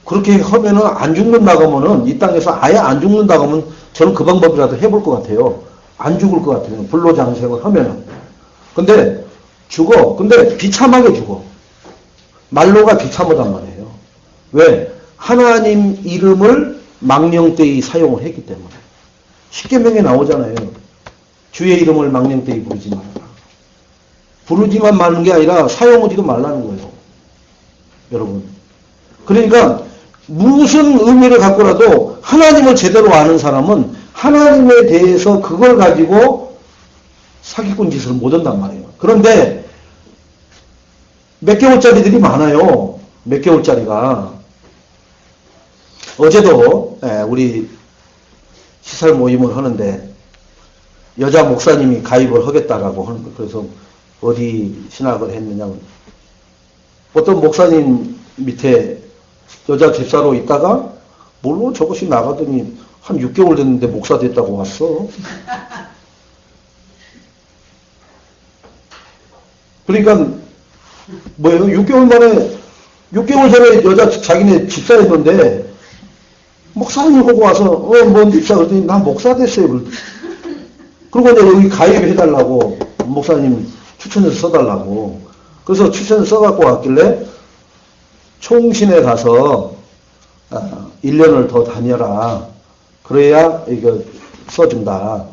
그렇게 하면은 안 죽는다고 하면은 이 땅에서 아예 안 죽는다고 하면 저는 그 방법이라도 해볼 것 같아요. 안 죽을 것 같아요. 불로장생을 하면은. 근데 죽어. 근데 비참하게 죽어. 말로가 비참하단 말이에요. 왜? 하나님 이름을 망령되이 사용을 했기 때문에. 십계명에 나오잖아요. 주의 이름을 망령되이 부르지 말아라. 부르지만 마는 게 아니라 사용하지도 말라는 거예요. 여러분. 그러니까 무슨 의미를 갖고라도 하나님을 제대로 아는 사람은 하나님에 대해서 그걸 가지고 사기꾼 짓을 못 한단 말이에요. 그런데 몇 개월짜리들이 많아요. 몇 개월짜리가. 어제도 우리 시설 모임을 하는데 여자 목사님이 가입을 하겠다라고 하는 거. 그래서 어디 신학을 했느냐. 어떤 목사님 밑에 여자 집사로 있다가 물론 저것이 나가더니 한 6개월 됐는데 목사 됐다고 왔어. 그러니까 뭐예요? 6개월 전에 여자 자기네 집사였는데 목사님 보고 와서 뭔 집사 그랬더니 난 목사 됐어요. 그리고 이제 여기 가입해달라고 목사님 추천해서 써달라고. 그래서 추천을 써갖고 왔길래 총신에 가서 1년을 더 다녀라. 그래야 이거 써준다.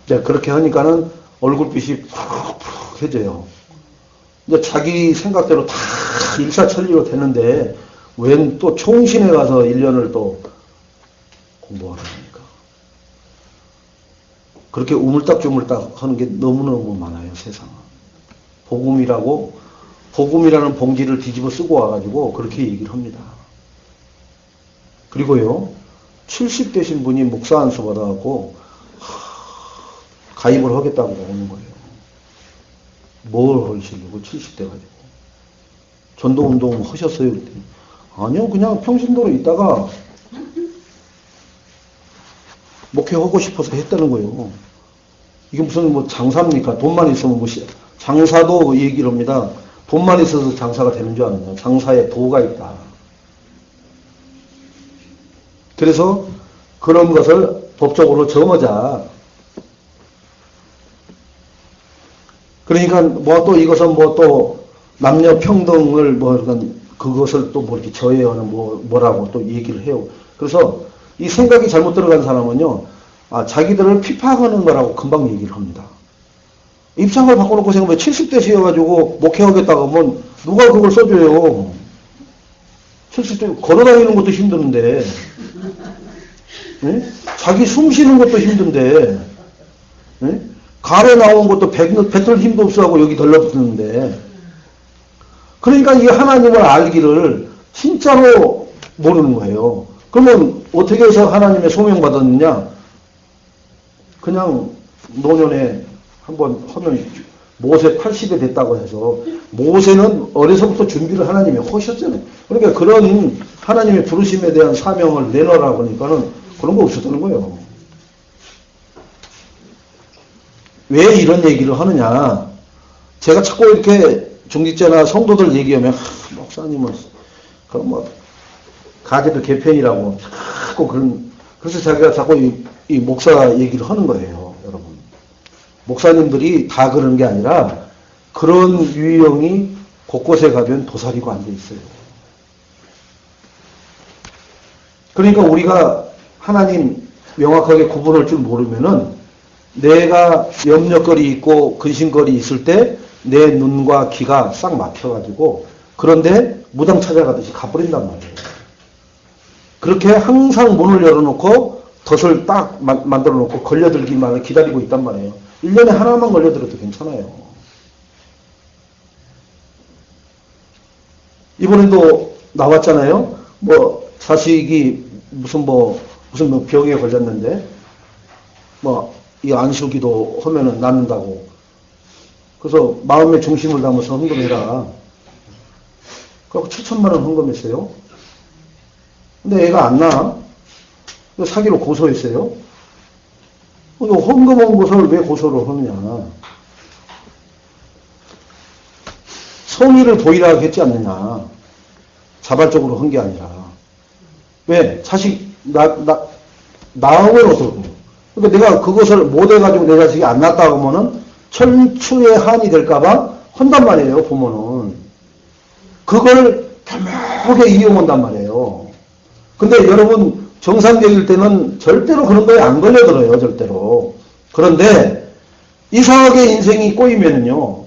이제 그렇게 하니까는 얼굴빛이 푸석푸석해져요. 이제 자기 생각대로 다 일사천리로 되는데 웬 또 총신에 가서 1년을 또 공부하라니까. 그렇게 우물딱주물딱 하는 게 너무너무 많아요, 세상은. 복음이라는 봉지를 뒤집어 쓰고 와가지고 그렇게 얘기를 합니다. 그리고요, 70 되신 분이 목사 안수 받아갖고 가입을 하겠다고 오는 거예요. 뭘 하시려고 70대 가지고. 전도운동 하셨어요? 그랬더니 아니요, 그냥 평신도로 있다가 목회하고 싶어서 했다는 거예요. 이게 무슨 뭐 장사입니까? 돈만 있으면 뭐 장사도 얘기를 합니다. 돈만 있어서 장사가 되는 줄 아느냐. 장사에 도가 있다. 그래서 그런 것을 법적으로 정하자. 그러니까 뭐 또 이것은 뭐 또 남녀 평등을 뭐 그것을 또 뭐 이렇게 저해하는 뭐라고 또 얘기를 해요. 그래서 이 생각이 잘못 들어간 사람은요, 자기들을 피파하는 거라고 금방 얘기를 합니다. 입장을 바꿔놓고 생각하면 70대시여가지고 목회하겠다고 하면 누가 그걸 써줘요. 70대 걸어다니는 것도 힘드는데, 네? 자기 숨 쉬는 것도 힘든데, 네? 가래 나온 것도 뱉을 힘도 없어하고 여기 덜러붙는데, 그러니까 이 하나님을 알기를 진짜로 모르는 거예요. 그러면 어떻게 해서 하나님의 소명 받았느냐? 그냥 노년에 한번 하면 모세 80에 됐다고 해서 모세는 어려서부터 준비를 하나님이 하셨잖아요. 그러니까 그런 하나님의 부르심에 대한 사명을 내놓으라 그러니까는 그런 거 없었다는 거예요. 왜 이런 얘기를 하느냐? 제가 자꾸 이렇게 중직자나 성도들 얘기하면 목사님은 그럼 뭐 가제도 개편이라고 자꾸 그래서 자기가 자꾸 이 목사 얘기를 하는 거예요, 여러분. 목사님들이 다 그런 게 아니라 그런 유형이 곳곳에 가면 도사리고 앉아 있어요. 그러니까 우리가 하나님 명확하게 구분할 줄 모르면은 내가 염려거리 있고 근심거리 있을 때 내 눈과 귀가 싹 막혀가지고 그런데 무당 찾아가듯이 가버린단 말이에요. 그렇게 항상 문을 열어놓고 덫을 딱 만들어놓고 걸려들기만 기다리고 있단 말이에요. 1년에 하나만 걸려들어도 괜찮아요. 이번에도 나왔잖아요. 뭐 자식이 무슨 병에 걸렸는데 이 안수기도 하면은 낫는다고. 그래서 마음의 중심을 담아서 헌금해라. 그래서 7천만 원 헌금했어요. 근데 애가 안 나. 사기로 고소했어요. 헌금한 것을 왜 고소를 하느냐. 성의를 보이라 했지 않느냐. 자발적으로 한 게 아니라. 왜? 자식, 나오면 어떡하고. 그러니까 내가 그것을 못해가지고 내 자식이 안 낳았다고 하면은 천추의 한이 될까봐 한단 말이에요, 부모는. 그걸 교묘하게 이용한단 말이에요. 근데 여러분, 정상적일 때는 절대로 그런 거에 안 걸려들어요, 절대로. 그런데 이상하게 인생이 꼬이면요,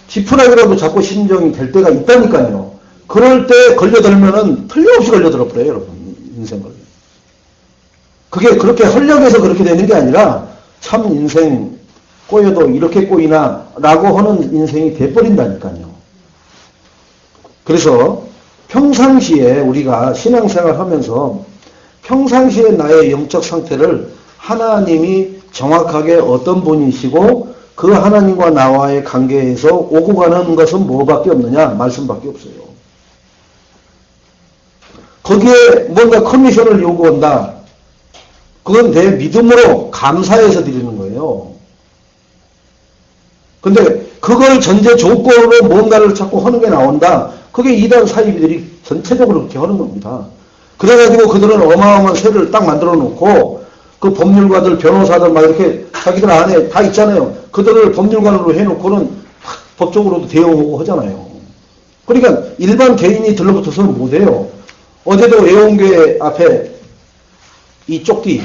지푸라기라도 자꾸 심정이 될 때가 있다니까요. 그럴 때 걸려들면은 틀림없이 걸려들어버려요, 여러분, 인생을. 그게 그렇게 헐려해서 그렇게 되는 게 아니라 참 인생 꼬여도 이렇게 꼬이나 라고 하는 인생이 돼버린다니까요. 그래서 평상시에 우리가 신앙생활 하면서 평상시에 나의 영적 상태를 하나님이 정확하게 어떤 분이시고 그 하나님과 나와의 관계에서 오고 가는 것은 뭐밖에 없느냐? 말씀밖에 없어요. 거기에 뭔가 컨디션을 요구한다. 그건 내 믿음으로 감사해서 드리는 거예요. 근데 그걸 전제 조건으로 뭔가를 자꾸 하는 게 나온다. 그게 이단 사이비들이 전체적으로 그렇게 하는 겁니다. 그래가지고 그들은 어마어마한 세를 딱 만들어 놓고 그 법률가들, 변호사들 막 이렇게 자기들 안에 다 있잖아요. 그들을 법률관으로 해놓고는 법적으로도 대응하고 하잖아요. 그러니까 일반 개인이 들러붙어서는 못해요. 어제도 애원교회 앞에 이 쪽기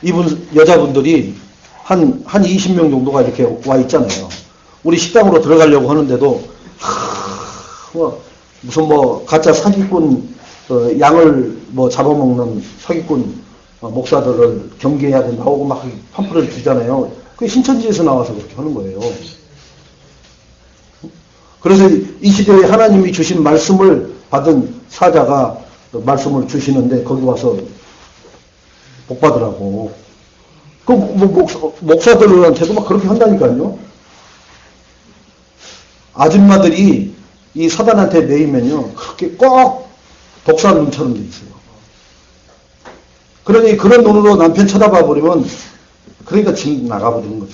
이분 여자분들이 한 20명 정도가 이렇게 와 있잖아요. 우리 식당으로 들어가려고 하는데도 무슨 뭐 가짜 사기꾼 양을 뭐 잡아먹는 사기꾼 목사들을 경계해야 된다고 막 팜플을 주잖아요. 그게 신천지에서 나와서 그렇게 하는 거예요. 그래서 이 시대에 하나님이 주신 말씀을 받은 사자가 말씀을 주시는데 거기 와서 복 받으라고. 그 목사들한테도 막 그렇게 한다니까요. 아줌마들이 이 사단한테 매이면요 그렇게 꼭 독사 눈처럼 돼 있어요. 그러니 그런 눈으로 남편 쳐다봐 버리면 그러니까 집 나가버리는 거죠.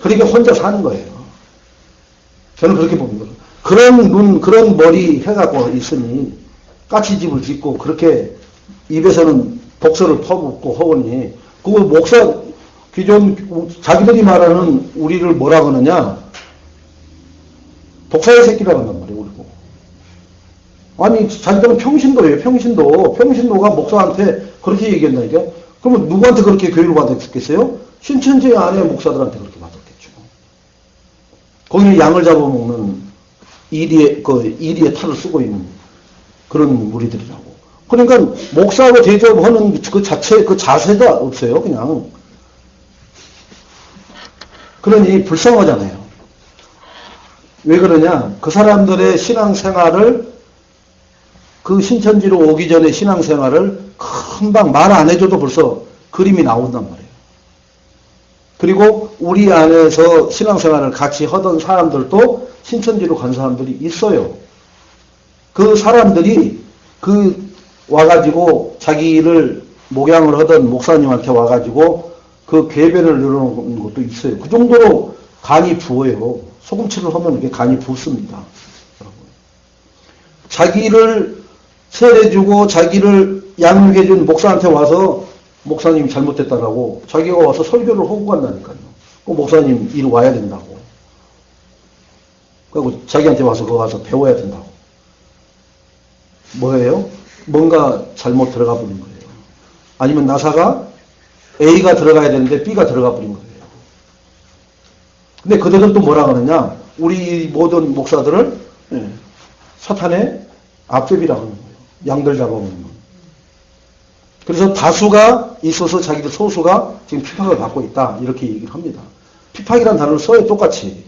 그러니까 혼자 사는 거예요. 저는 그렇게 봅니다. 그런 눈, 그런 머리 해갖고 있으니 까치집을 짓고 그렇게 입에서는 독서를 퍼붓고 허우니 그거 목사 기존 자기들이 말하는 우리를 뭐라 그러느냐 독사의 새끼라고 한단 말이에요. 우리 보고. 아니 자기들은 평신도예요. 평신도가 목사한테 그렇게 얘기한다니까. 그러면 누구한테 그렇게 교육을 받았겠어요? 신천지 안에 목사들한테 그렇게 받았겠죠. 거기는 양을 잡아먹는 이리의 탈을 쓰고 있는 그런 무리들이라고. 그러니까 목사하고 대접하는 그 자체, 그 자세가 없어요. 그냥. 그러니 불쌍하잖아요. 왜 그러냐? 그 사람들의 신앙생활을 그 신천지로 오기 전에 신앙생활을 금방 말 안 해줘도 벌써 그림이 나온단 말이에요. 그리고 우리 안에서 신앙생활을 같이 하던 사람들도 신천지로 간 사람들이 있어요. 그 사람들이 와가지고 자기를 목양을 하던 목사님한테 와가지고 그 궤변을 늘어놓은 것도 있어요. 그 정도로 간이 부어요. 소금칠을 하면 이게 간이 붓습니다. 자기를 세례주고 자기를 양육해준 목사한테 와서 목사님이 잘못됐다라고 자기가 와서 설교를 하고 간다니까요. 그 목사님 이리 와야 된다고. 그리고 자기한테 와서 그거 가서 배워야 된다고. 뭐예요? 뭔가 잘못 들어가 버린 거예요. 아니면 나사가 A가 들어가야 되는데 B가 들어가 버린 거예요. 근데 그들은 또 뭐라 그러냐? 우리 모든 목사들을 사탄의 앞제비라고 하는 거예요. 양들 잡아먹는 거. 그래서 다수가 있어서 자기들 소수가 지금 핍박을 받고 있다. 이렇게 얘기를 합니다. 핍박이라는 단어를 써요. 똑같이.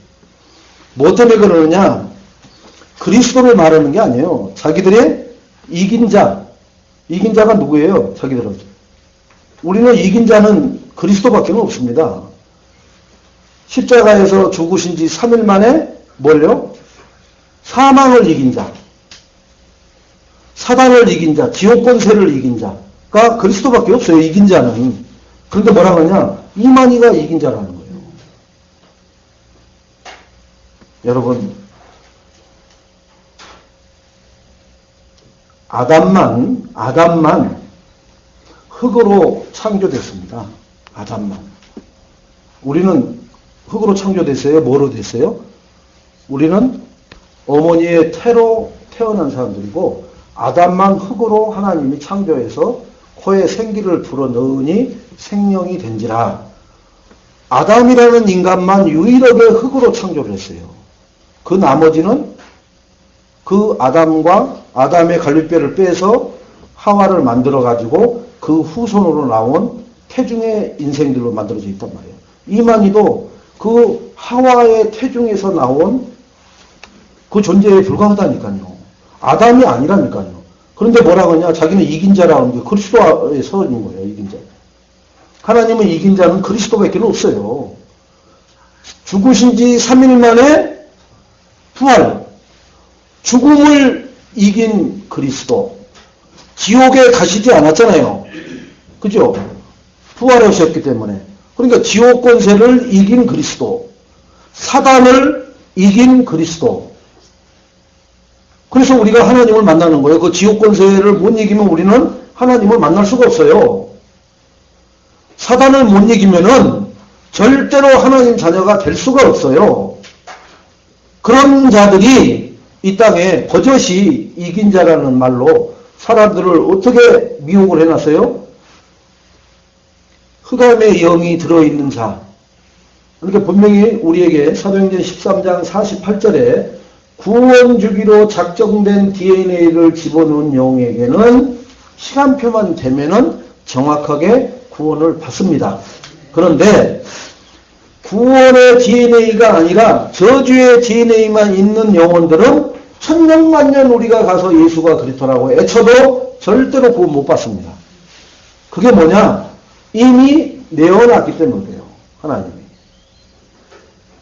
뭐 때문에 그러느냐? 그리스도를 말하는 게 아니에요. 자기들의 이긴 자가 누구예요? 자기들은. 우리는 이긴 자는 그리스도밖에 없습니다. 십자가에서 죽으신 지 3일 만에 뭘요? 사망을 이긴 자, 사단을 이긴 자, 지옥 권세를 이긴 자가 그리스도밖에 없어요. 이긴 자는. 그런데 뭐라 그러냐? 이만희가 이긴 자라는 거예요. 여러분, 아담만 흙으로 창조됐습니다. 아담만. 우리는 흙으로 창조됐어요? 뭐로 됐어요? 우리는 어머니의 태로 태어난 사람들이고 아담만 흙으로 하나님이 창조해서 코에 생기를 불어넣으니 생명이 된지라. 아담이라는 인간만 유일하게 흙으로 창조를 했어요. 그 나머지는 그 아담의 갈빗뼈를 빼서 하와를 만들어가지고 그 후손으로 나온 태중의 인생들로 만들어져 있단 말이에요. 이만희도 그 하와의 태중에서 나온 그 존재에 불과하다니까요. 아담이 아니라니까요. 그런데 뭐라고 하냐? 자기는 이긴 자라는 게 그리스도에 서 있는 거예요. 이긴 자. 하나님은 이긴 자는 그리스도밖에 없어요. 죽으신 지 3일 만에 부활. 죽음을 이긴 그리스도. 지옥에 가시지 않았잖아요. 그죠? 부활하셨기 때문에. 그러니까 지옥 권세를 이긴 그리스도. 사단을 이긴 그리스도. 그래서 우리가 하나님을 만나는 거예요. 그 지옥 권세를 못 이기면 우리는 하나님을 만날 수가 없어요. 사단을 못 이기면은 절대로 하나님 자녀가 될 수가 없어요. 그런 자들이 이 땅에 버젓이 이긴 자라는 말로 사람들을 어떻게 미혹을 해놨어요? 흑암의 영이 들어있는 자. 그러니까 분명히 우리에게 사도행전 13장 48절에 구원 주기로 작정된 DNA를 집어넣은 영에게는 시간표만 되면은 정확하게 구원을 받습니다. 그런데 구원의 DNA가 아니라 저주의 DNA만 있는 영혼들은 천년만년 우리가 가서 예수가 그리스도라고 애쳐도 절대로 구원 못 받습니다. 그게 뭐냐? 이미 내어놨기 때문에 그래요. 하나님이.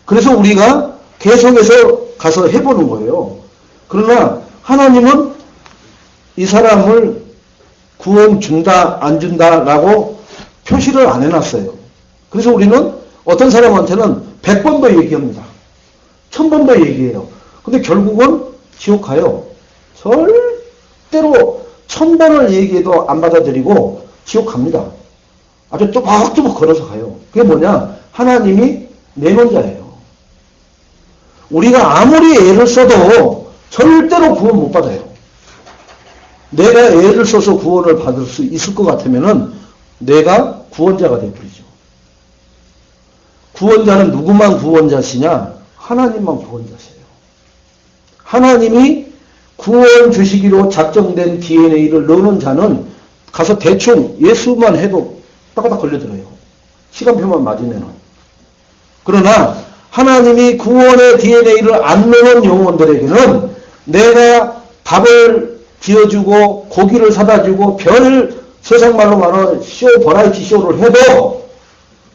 그래서 우리가 계속해서 가서 해보는 거예요. 그러나 하나님은 이 사람을 구원 준다 안 준다라고 표시를 안 해놨어요. 그래서 우리는 어떤 사람한테는 100번도 얘기합니다. 1000번도 얘기해요. 근데 결국은 지옥 가요. 절대로 1000번을 얘기해도 안 받아들이고 지옥 갑니다. 아주 뚜벅뚜벅 걸어서 가요. 그게 뭐냐? 하나님이 내놓은 자예요. 우리가 아무리 애를 써도 절대로 구원 못 받아요. 내가 애를 써서 구원을 받을 수 있을 것 같으면은 내가 구원자가 되어버리죠. 구원자는 누구만 구원자시냐? 하나님만 구원자세요. 하나님이 구원 주시기로 작정된 DNA를 넣는 자는 가서 대충 예수만 해도 따가닥 걸려들어요. 시간표만 맞으면은. 그러나 하나님이 구원의 DNA를 안 넣는 영혼들에게는 내가 밥을 지어주고 고기를 사다주고 별 세상 말로 말하는 버라이티 쇼를 해도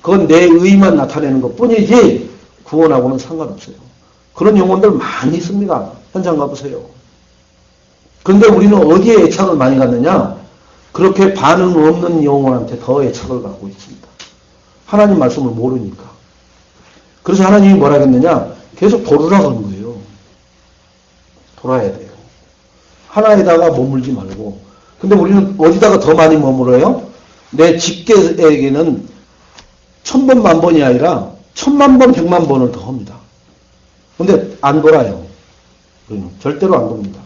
그건 내 의만 나타내는 것 뿐이지 구원하고는 상관없어요. 그런 영혼들 많이 있습니다. 현장 가보세요. 그런데 우리는 어디에 애착을 많이 갖느냐? 그렇게 반응 없는 영혼한테 더 애착을 갖고 있습니다. 하나님 말씀을 모르니까. 그래서 하나님이 뭐라 했느냐? 계속 돌으라 그런 거예요. 돌아야 돼요. 하나에다가 머물지 말고. 근데 우리는 어디다가 더 많이 머물어요? 내 직계에게는 1000번, 10,000번이 아니라 1000만 번, 100만 번을 더 합니다. 근데 안 돌아요. 우리는 절대로 안 돕니다.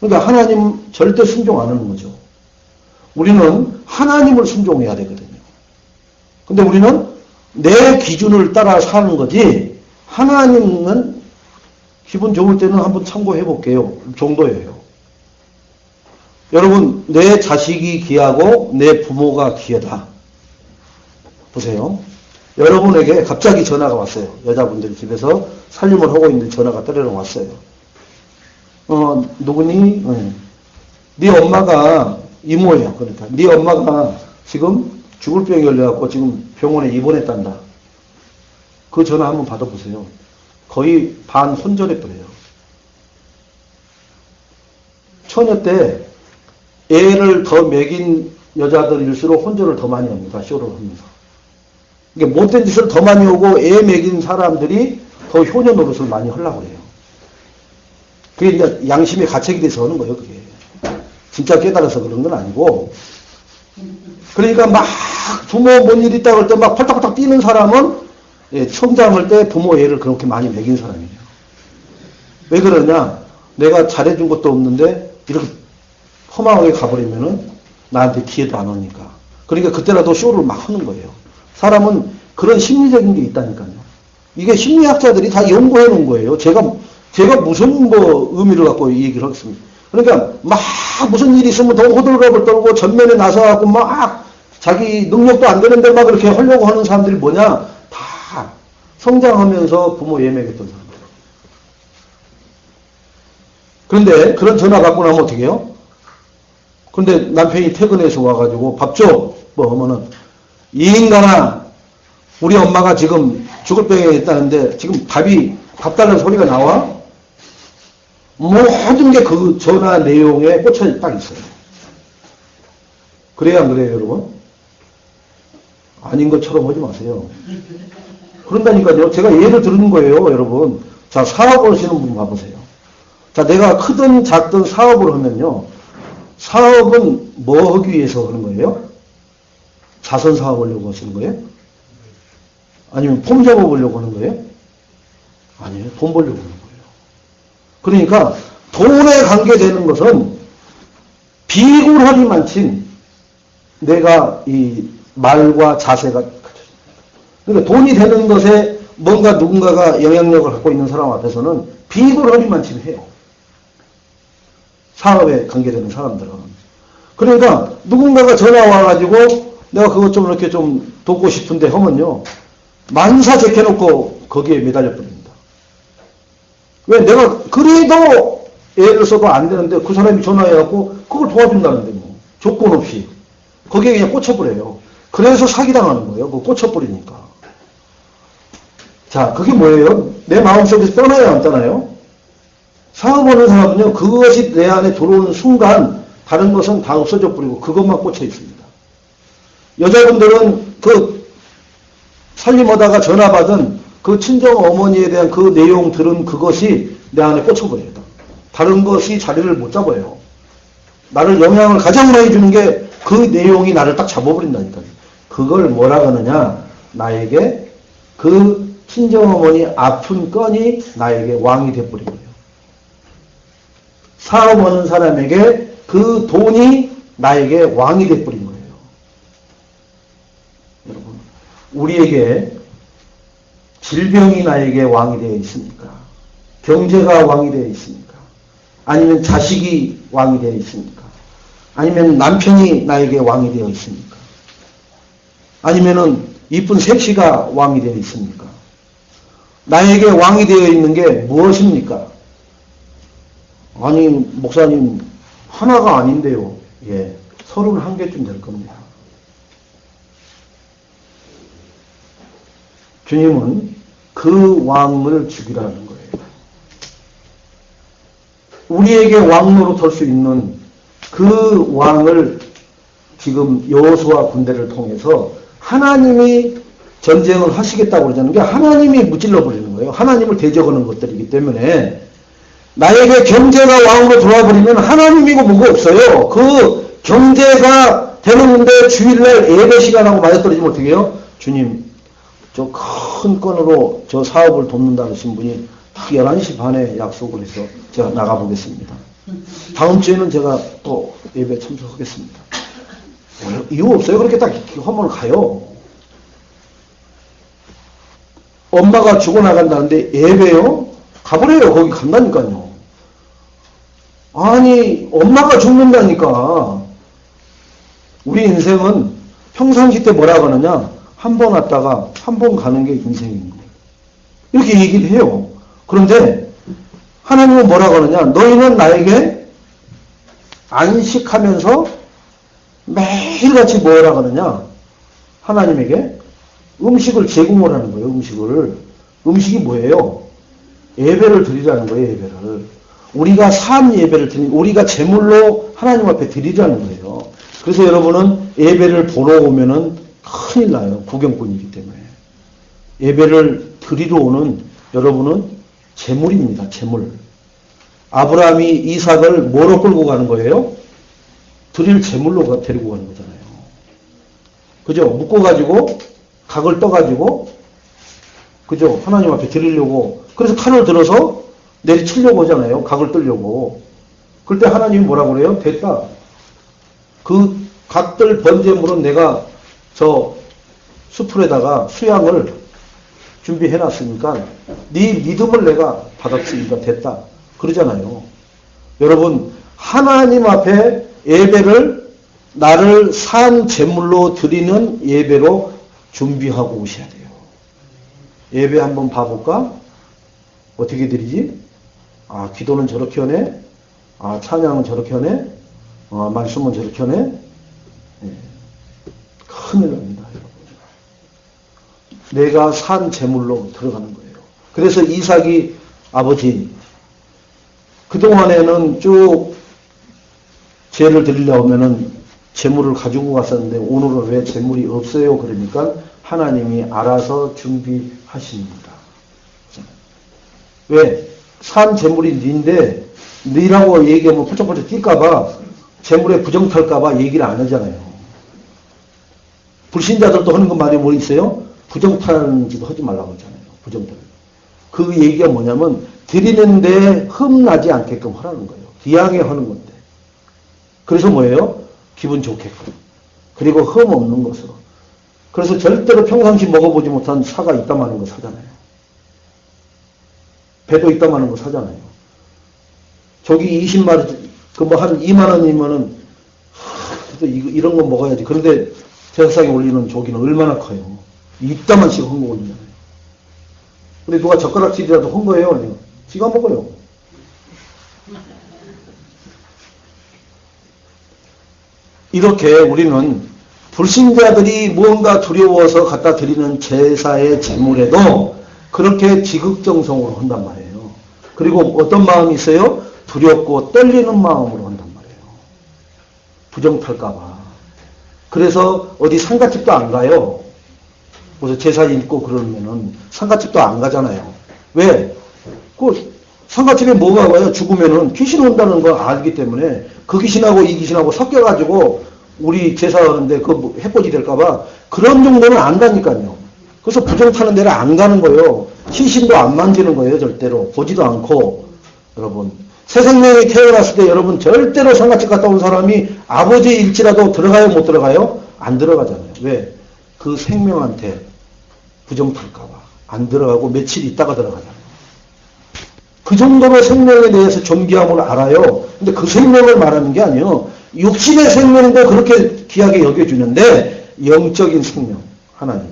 그러니까 하나님 절대 순종 안 하는 거죠. 우리는 하나님을 순종해야 되거든요. 근데 우리는 내 기준을 따라 사는 거지 하나님은 기분 좋을 때는 한번 참고해 볼게요. 정도예요. 여러분 내 자식이 귀하고 내 부모가 귀하다. 보세요. 여러분에게 갑자기 전화가 왔어요. 여자분들 집에서 살림을 하고 있는데 전화가 때리러 왔어요. 누구니? 네 엄마가 이모예요. 그러니까 네 엄마가 지금 죽을 병이 걸려갖고 지금 병원에 입원했단다. 그 전화 한번 받아보세요. 거의 반 혼절해버려요. 처녀 때 애를 더 먹인 여자들일수록 혼절을 더 많이 합니다. 쇼를 하면서. 이게 못된 짓을 더 많이 하고 애 먹인 사람들이 더 효녀 노릇을 많이 하려고 해요. 그게 이제 양심의 가책이 돼서 하는 거예요. 그게. 진짜 깨달아서 그런 건 아니고. 그러니까 막 부모 뭔 일 있다고 할 때 막 펄떡펄떡 뛰는 사람은 성장할 때 부모 애를 그렇게 많이 먹인 사람이에요. 왜 그러냐? 내가 잘해준 것도 없는데 이렇게 허망하게 가버리면은 나한테 기회도 안 오니까. 그러니까 그때라도 쇼를 막 하는 거예요. 사람은 그런 심리적인 게 있다니까요. 이게 심리학자들이 다 연구해 놓은 거예요. 제가 무슨 의미를 갖고 이 얘기를 하겠습니까? 그러니까 막 무슨 일이 있으면 더 호들갑을 떨고 전면에 나서갖고 막 자기 능력도 안 되는데 막 그렇게 하려고 하는 사람들이 뭐냐? 다 성장하면서 부모 예매했던 사람들. 그런데 그런 전화 받고 나면 어떻게 해요? 그런데 남편이 퇴근해서 와가지고 밥 줘! 뭐 하면은 이 인간아, 우리 엄마가 지금 죽을 병에 있다는데 지금 밥 달라는 소리가 나와? 모든 게 그 전화 내용에 꽂혀 딱 있어요. 그래야 안 그래요, 여러분? 아닌 것처럼 하지 마세요. 그런다니까요. 제가 예를 들은 거예요, 여러분. 자, 사업을 하시는 분 봐보세요. 자, 내가 크든 작든 사업을 하면요. 사업은 뭐 하기 위해서 하는 거예요? 자선 사업 하려고 하시는 거예요? 아니면 폼 잡아보려고 하는 거예요? 아니에요. 돈 벌려고 하는 거예요. 그러니까 돈에 관계되는 것은 비굴하리만침 내가 이 말과 자세가 그러니까 돈이 되는 것에 뭔가 누군가가 영향력을 갖고 있는 사람 앞에서는 비굴하리만침 해요. 사업에 관계되는 사람들은. 그러니까 누군가가 전화 와가지고 내가 그것 좀 이렇게 좀 돕고 싶은데 하면요. 만사 제껴놓고 거기에 매달려 버립니다. 왜? 내가 그래도 애를 써도 안 되는데 그 사람이 전화해갖고 그걸 도와준다는데 뭐. 조건 없이. 거기에 그냥 꽂혀버려요. 그래서 사기당하는 거예요. 그거 꽂혀버리니까. 자, 그게 뭐예요? 내 마음속에서 떠나야 안 떠나요? 사업하는 사람은요, 그것이 내 안에 들어오는 순간 다른 것은 다 없어져 버리고 그것만 꽂혀 있습니다. 여자분들은 그 살림하다가 전화 받은 그 친정 어머니에 대한 그 내용 들은 그것이 내 안에 꽂혀버려요. 다른 것이 자리를 못 잡아요. 나를 영향을 가장 많이 주는 게 그 내용이 나를 딱 잡아버린다니까요. 그걸 뭐라 그러느냐? 나에게 그 친정어머니 아픈 건이 나에게 왕이 돼버린 거예요. 사업하는 사람에게 그 돈이 나에게 왕이 돼버린 거예요. 여러분, 우리에게 질병이 나에게 왕이 되어 있습니까? 경제가 왕이 되어 있습니까? 아니면 자식이 왕이 되어 있습니까? 아니면 남편이 나에게 왕이 되어 있습니까? 아니면은 이쁜 색시가 왕이 되어 있습니까? 나에게 왕이 되어 있는 게 무엇입니까? 아니, 목사님, 하나가 아닌데요. 예, 31개쯤 될 겁니다. 주님은 그 왕을 죽이라는 거예요. 우리에게 왕 노릇할 수 있는 그 왕을 지금 여호수아 군대를 통해서 하나님이 전쟁을 하시겠다고 그러자는 게 하나님이 무찔러 버리는 거예요. 하나님을 대적하는 것들이기 때문에 나에게 경제가 왕으로 들어와 버리면 하나님이고 뭐가 없어요. 그 경제가 되는데 주일날 예배 시간하고 맞아떨어지면 어떻게 해요? 주님, 저 큰 건으로 저 사업을 돕는다 하신 분이 딱 11시 반에 약속을 해서 제가 나가보겠습니다. 다음 주에는 제가 또 예배에 참석하겠습니다. 이유 없어요. 그렇게 딱 화문을 가요. 엄마가 죽어나간다는데 예배요? 가버려요. 거기 간다니까요. 아니, 엄마가 죽는다니까. 우리 인생은 평상시 때 뭐라고 하느냐? 한 번 왔다가 한 번 가는 게 인생인 거예요. 이렇게 얘기를 해요. 그런데 하나님은 뭐라고 하느냐? 너희는 나에게 안식하면서 매일같이 뭐라고 하느냐? 하나님에게 음식을 제공을 하는 거예요. 음식이 뭐예요? 예배를 드리라는 거예요. 예배를. 우리가 산 예배를 우리가 제물로 하나님 앞에 드리라는 거예요. 그래서 여러분은 예배를 보러 오면은 큰일 나요. 구경꾼이기 때문에. 예배를 드리러 오는 여러분은 제물입니다. 제물. 아브라함이 이삭을 뭐로 끌고 가는 거예요? 드릴 제물로 데리고 가는 거잖아요. 그죠? 묶어가지고 각을 떠가지고 그죠? 하나님 앞에 드리려고 그래서 칼을 들어서 내리치려고 하잖아요. 각을 뜨려고. 그럴 때 하나님이 뭐라고 그래요? 됐다. 그 각들 번제물은 내가 저 수풀에다가 수양을 준비해놨으니까 네 믿음을 내가 받았으니까 됐다. 그러잖아요. 여러분, 하나님 앞에 예배를 나를 산 제물로 드리는 예배로 준비하고 오셔야 돼요. 예배 한번 봐볼까? 어떻게 드리지? 아, 기도는 저렇게 하네? 아, 찬양은 저렇게 하네? 말씀은 저렇게 하네? 예. 큰일 납니다. 내가 산 재물로 들어가는 거예요. 그래서 이삭이 아버지, 그동안에는 쭉 제를 드리려고 하면은 재물을 가지고 갔었는데 오늘은 왜 재물이 없어요? 그러니까 하나님이 알아서 준비하십니다. 왜? 산 재물이 니인데 니라고 얘기하면 펄쩍펄쩍 뛸까봐 재물에 부정탈까봐 얘기를 안 하잖아요. 불신자들도 하는 것 말이 뭐 있어요? 부정타는 짓도 하지 말라고 하잖아요. 부정탈. 그 얘기가 뭐냐면 드리는데 흠나지 않게끔 하라는 거예요. 기양에 하는 건데. 그래서 뭐예요? 기분 좋게끔. 그리고 흠 없는 것으로. 그래서 절대로 평상시 먹어보지 못한 사가 있다 마는 거 사잖아요. 배도 있다 마는 거 사잖아요. 저기 20마리, 그 뭐 한 2만 원이면은, 이런 거 먹어야지. 그런데 제사상에 올리는 조기는 얼마나 커요. 이따만씩 한 거 올리잖아요. 근데 누가 젓가락질이라도 한 거예요? 아니요. 지가 먹어요. 이렇게 우리는 불신자들이 무언가 두려워서 갖다 드리는 제사의 제물에도 그렇게 지극정성으로 한단 말이에요. 그리고 어떤 마음이 있어요? 두렵고 떨리는 마음으로 한단 말이에요. 부정탈까봐. 그래서 어디 상가집도 안 가요. 그래서 제사 있고 그러면은 상가집도 안 가잖아요. 왜? 그 상가집에 뭐가 와요? 죽으면은 귀신 온다는 거 알기 때문에 그 귀신하고 이 귀신하고 섞여가지고 우리 제사하는데 그 해코지 될까봐 그런 정도는 안다니까요. 그래서 부정 타는 데를 안 가는 거예요. 시신도 안 만지는 거예요. 절대로. 보지도 않고. 여러분. 새 생명이 태어났을 때 여러분 절대로 상가집 갔다 온 사람이 아버지 일지라도 들어가요? 못 들어가요? 안 들어가잖아요. 왜? 그 생명한테 부정 탈까봐. 안 들어가고 며칠 있다가 들어가잖아요. 그 정도로 생명에 대해서 존귀함을 알아요. 근데 그 생명을 말하는 게 아니에요. 육신의 생명도 그렇게 귀하게 여겨주는데 영적인 생명, 하나님.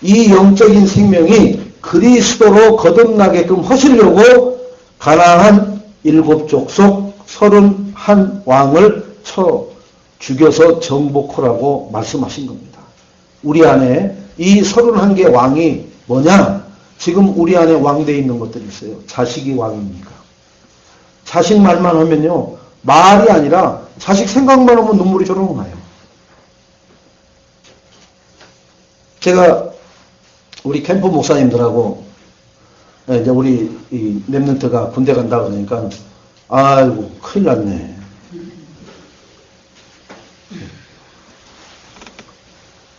이 영적인 생명이 그리스도로 거듭나게끔 하시려고 가나안 7족속 31왕을 쳐 죽여서 정복하라고 말씀하신 겁니다. 우리 안에 이 31개 왕이 뭐냐? 지금 우리 안에 왕되어 있는 것들이 있어요. 자식이 왕입니까? 자식 말만 하면요. 말이 아니라 자식 생각만 하면 눈물이 저러고 나요. 제가 우리 캠프 목사님들하고 이제 우리 이 랩런트가 군대 간다 그러니까 아이고 큰일 났네.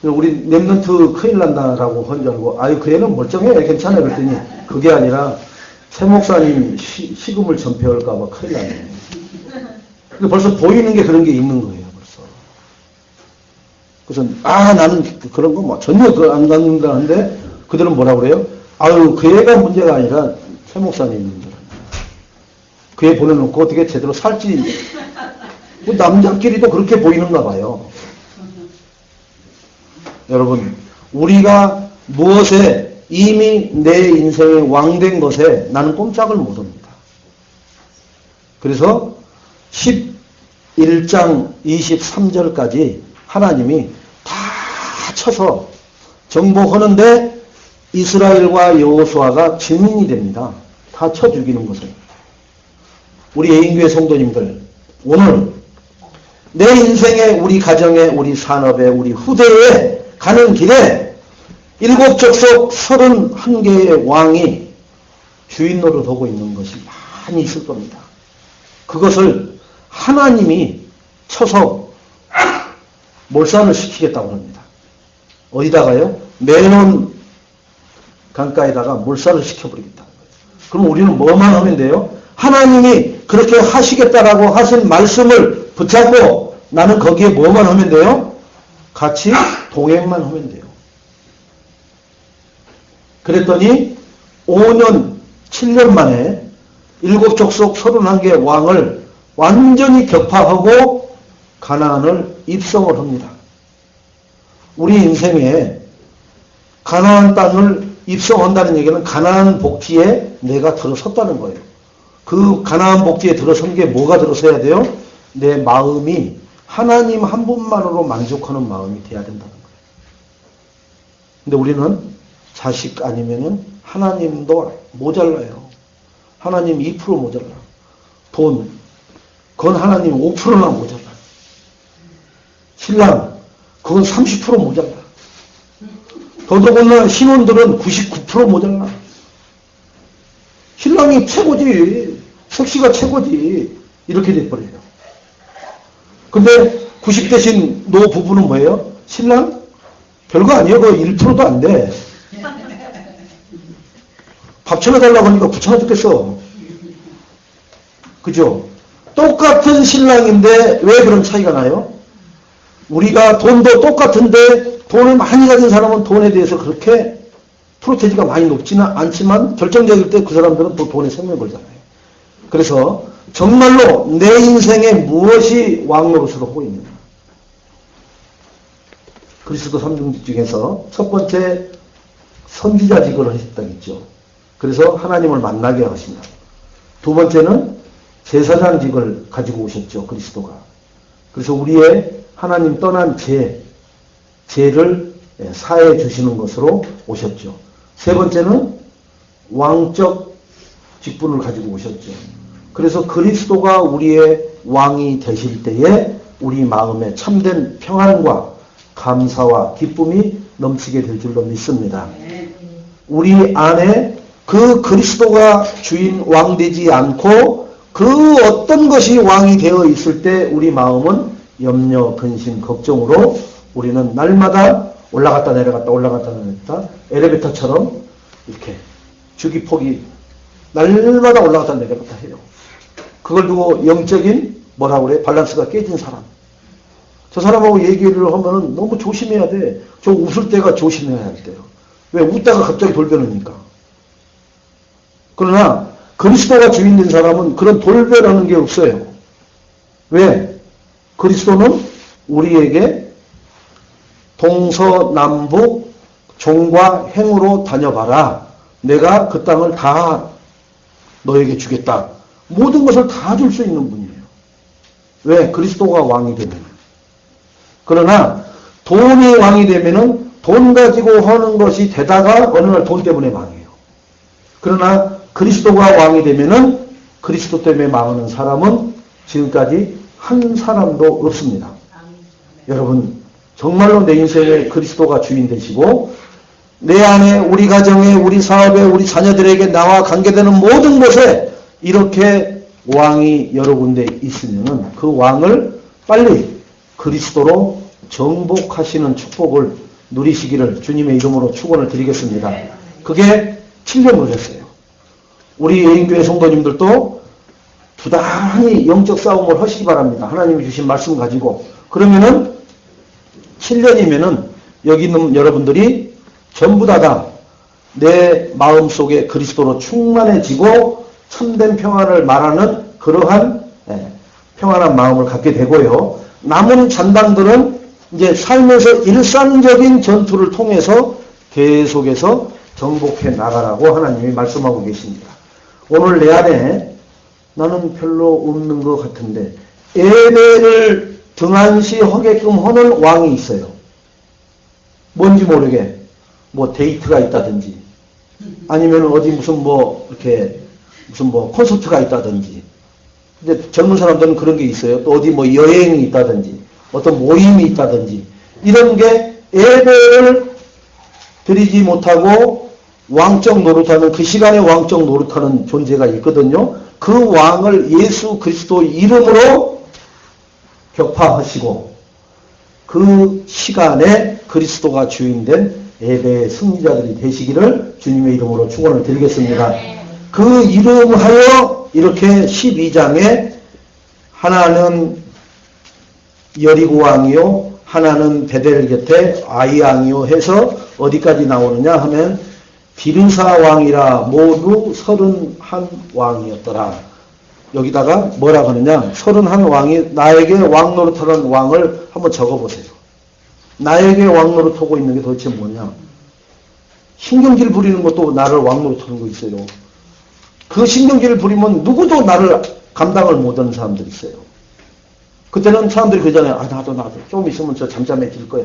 우리 랩런트 큰일 난다라고 한 줄 알고 아유 그 애는 멀쩡해 괜찮아 그랬더니 그게 아니라 새 목사님 시금을 전폐할까 봐 큰일 났네. 근데 벌써 보이는 게 그런 게 있는 거예요 벌써. 그래서 나는 그런 거 뭐 전혀 안 갖는다 하는데 그들은 뭐라 그래요? 아유 그 애가 문제가 아니라 새 목사님이 문제라. 그 애 보내놓고 어떻게 제대로 살지. 뭐 남자끼리도 그렇게 보이는가 봐요. 여러분, 우리가 무엇에 이미 내 인생의 왕된 것에 나는 꼼짝을 못합니다. 그래서 11장 23절까지 하나님이 다 쳐서 정복하는데 이스라엘과 여호수아가 증인이 됩니다. 다 쳐 죽이는 것을. 우리 애인교회 성도님들, 오늘 내 인생에, 우리 가정에, 우리 산업에, 우리 후대에 가는 길에 7족속 31개의 왕이 주인 노릇하고 있는 것이 많이 있을 겁니다. 그것을 하나님이 쳐서 몰살을 시키겠다고 합니다. 어디다가요? 메논 강가에다가 몰살을 시켜버리겠다는 거예요. 그럼 우리는 뭐만 하면 돼요? 하나님이 그렇게 하시겠다라고 하신 말씀을 붙잡고 나는 거기에 뭐만 하면 돼요? 같이 동행만 하면 돼요. 그랬더니 5년, 7년 만에 7족속 31개 왕을 완전히 격파하고 가나안을 입성을 합니다. 우리 인생에 가나안 땅을 입성한다는 얘기는 가나안 복지에 내가 들어섰다는 거예요. 그 가나안 복지에 들어선 게 뭐가 들어서야 돼요? 내 마음이 하나님 한 분만으로 만족하는 마음이 돼야 된다는 거예요. 근데 우리는 자식 아니면은 하나님도 모자라요. 하나님 2% 모자라. 돈, 그건 하나님 5%나 모자라. 신랑, 그건 30% 모자라. 더더군다나 신혼들은 99% 모자라. 신랑이 최고지. 섹시가 최고지. 이렇게 돼버려요. 근데 90 대신 노 부부는 뭐예요? 신랑? 별거 아니에요. 그거 1%도 안 돼. 밥 차려달라고 하니까 귀찮아 죽겠어. 그죠? 똑같은 신랑인데 왜 그런 차이가 나요? 우리가 돈도 똑같은데 돈을 많이 가진 사람은 돈에 대해서 그렇게 프로테지가 많이 높지는 않지만 결정적일 때 그 사람들은 또 돈에 생명을 걸잖아요. 그래서 정말로 내 인생에 무엇이 왕노릇으로 하고 있느냐. 그리스도 삼중직 중에서 첫 번째 선지자직을 하셨다겠죠. 그래서 하나님을 만나게 하십니다. 두 번째는 제사장직을 가지고 오셨죠. 그리스도가. 그래서 우리의 하나님 떠난 죄를 사해 주시는 것으로 오셨죠. 세 번째는 왕적 직분을 가지고 오셨죠. 그래서 그리스도가 우리의 왕이 되실 때에 우리 마음에 참된 평안과 감사와 기쁨이 넘치게 될 줄로 믿습니다. 우리 안에 그 그리스도가 주인 왕 되지 않고 그 어떤 것이 왕이 되어 있을 때 우리 마음은 염려, 근심, 걱정으로 우리는 날마다 올라갔다 내려갔다 올라갔다 내려갔다 엘리베이터처럼 이렇게 주기폭이 날마다 올라갔다 내려갔다 해요. 그걸 두고 영적인 뭐라고 그래? 밸런스가 깨진 사람. 저 사람하고 얘기를 하면은 너무 조심해야 돼. 저 웃을 때가 조심해야 할 때요. 왜? 웃다가 갑자기 돌변하니까. 그러나 그리스도가 주인된 사람은 그런 돌변하는 게 없어요. 왜? 그리스도는 우리에게 동서남북 종과 행으로 다녀봐라. 내가 그 땅을 다 너에게 주겠다. 모든 것을 다 줄 수 있는 분이에요. 왜? 그리스도가 왕이 되면. 그러나 돈이 왕이 되면은 돈 가지고 하는 것이 되다가 어느 날 돈 때문에 망해요. 그러나 그리스도가 왕이 되면은 그리스도 때문에 망하는 사람은 지금까지 한 사람도 없습니다. 여러분 정말로 내 인생에 그리스도가 주인 되시고 내 안에 우리 가정에 우리 사업에 우리 자녀들에게 나와 관계되는 모든 곳에 이렇게 왕이 여러 군데 있으면은 그 왕을 빨리 그리스도로 정복하시는 축복을 누리시기를 주님의 이름으로 축원을 드리겠습니다. 그게 7년 걸렸어요. 우리 예인교회 성도님들도 부단히 영적 싸움을 하시기 바랍니다. 하나님이 주신 말씀 가지고. 그러면은 7년이면은 여기 있는 여러분들이 전부 다 내 마음속에 그리스도로 충만해지고 참된 평안을 말하는 그러한 평안한 마음을 갖게 되고요. 남은 잔당들은 이제 살면서 일상적인 전투를 통해서 계속해서 정복해 나가라고 하나님이 말씀하고 계십니다. 오늘 내 안에 나는 별로 없는 것 같은데 예배를 등한시하게끔 하는 왕이 있어요. 뭔지 모르게 뭐 데이트가 있다든지 아니면 어디 무슨 뭐 이렇게 무슨 뭐 콘서트가 있다든지. 근데 젊은 사람들은 그런 게 있어요. 또 어디 뭐 여행이 있다든지 어떤 모임이 있다든지 이런 게 예배를 드리지 못하고 왕적 노릇하는 그 시간에 왕적 노릇하는 존재가 있거든요. 그 왕을 예수 그리스도 이름으로 격파하시고 그 시간에 그리스도가 주인된 예배의 승리자들이 되시기를 주님의 이름으로 축원을 드리겠습니다. 그 이름하여 이렇게 12장에 하나는 여리고 왕이요 하나는 베델 곁에 아이 왕이요 해서 어디까지 나오느냐 하면 디르사 왕이라 모두 31왕이었더라. 여기다가 뭐라고 하느냐 31왕이 나에게 왕노릇하는 왕을 한번 적어보세요. 나에게 왕노릇하고 있는 게 도대체 뭐냐. 신경질 부리는 것도 나를 왕노릇하는 거 있어요. 그 신경질을 부리면 누구도 나를 감당을 못하는 사람들이 있어요. 그때는 사람들이 그러잖아요. 아, 나도 좀 있으면 저 잠잠해질 거야.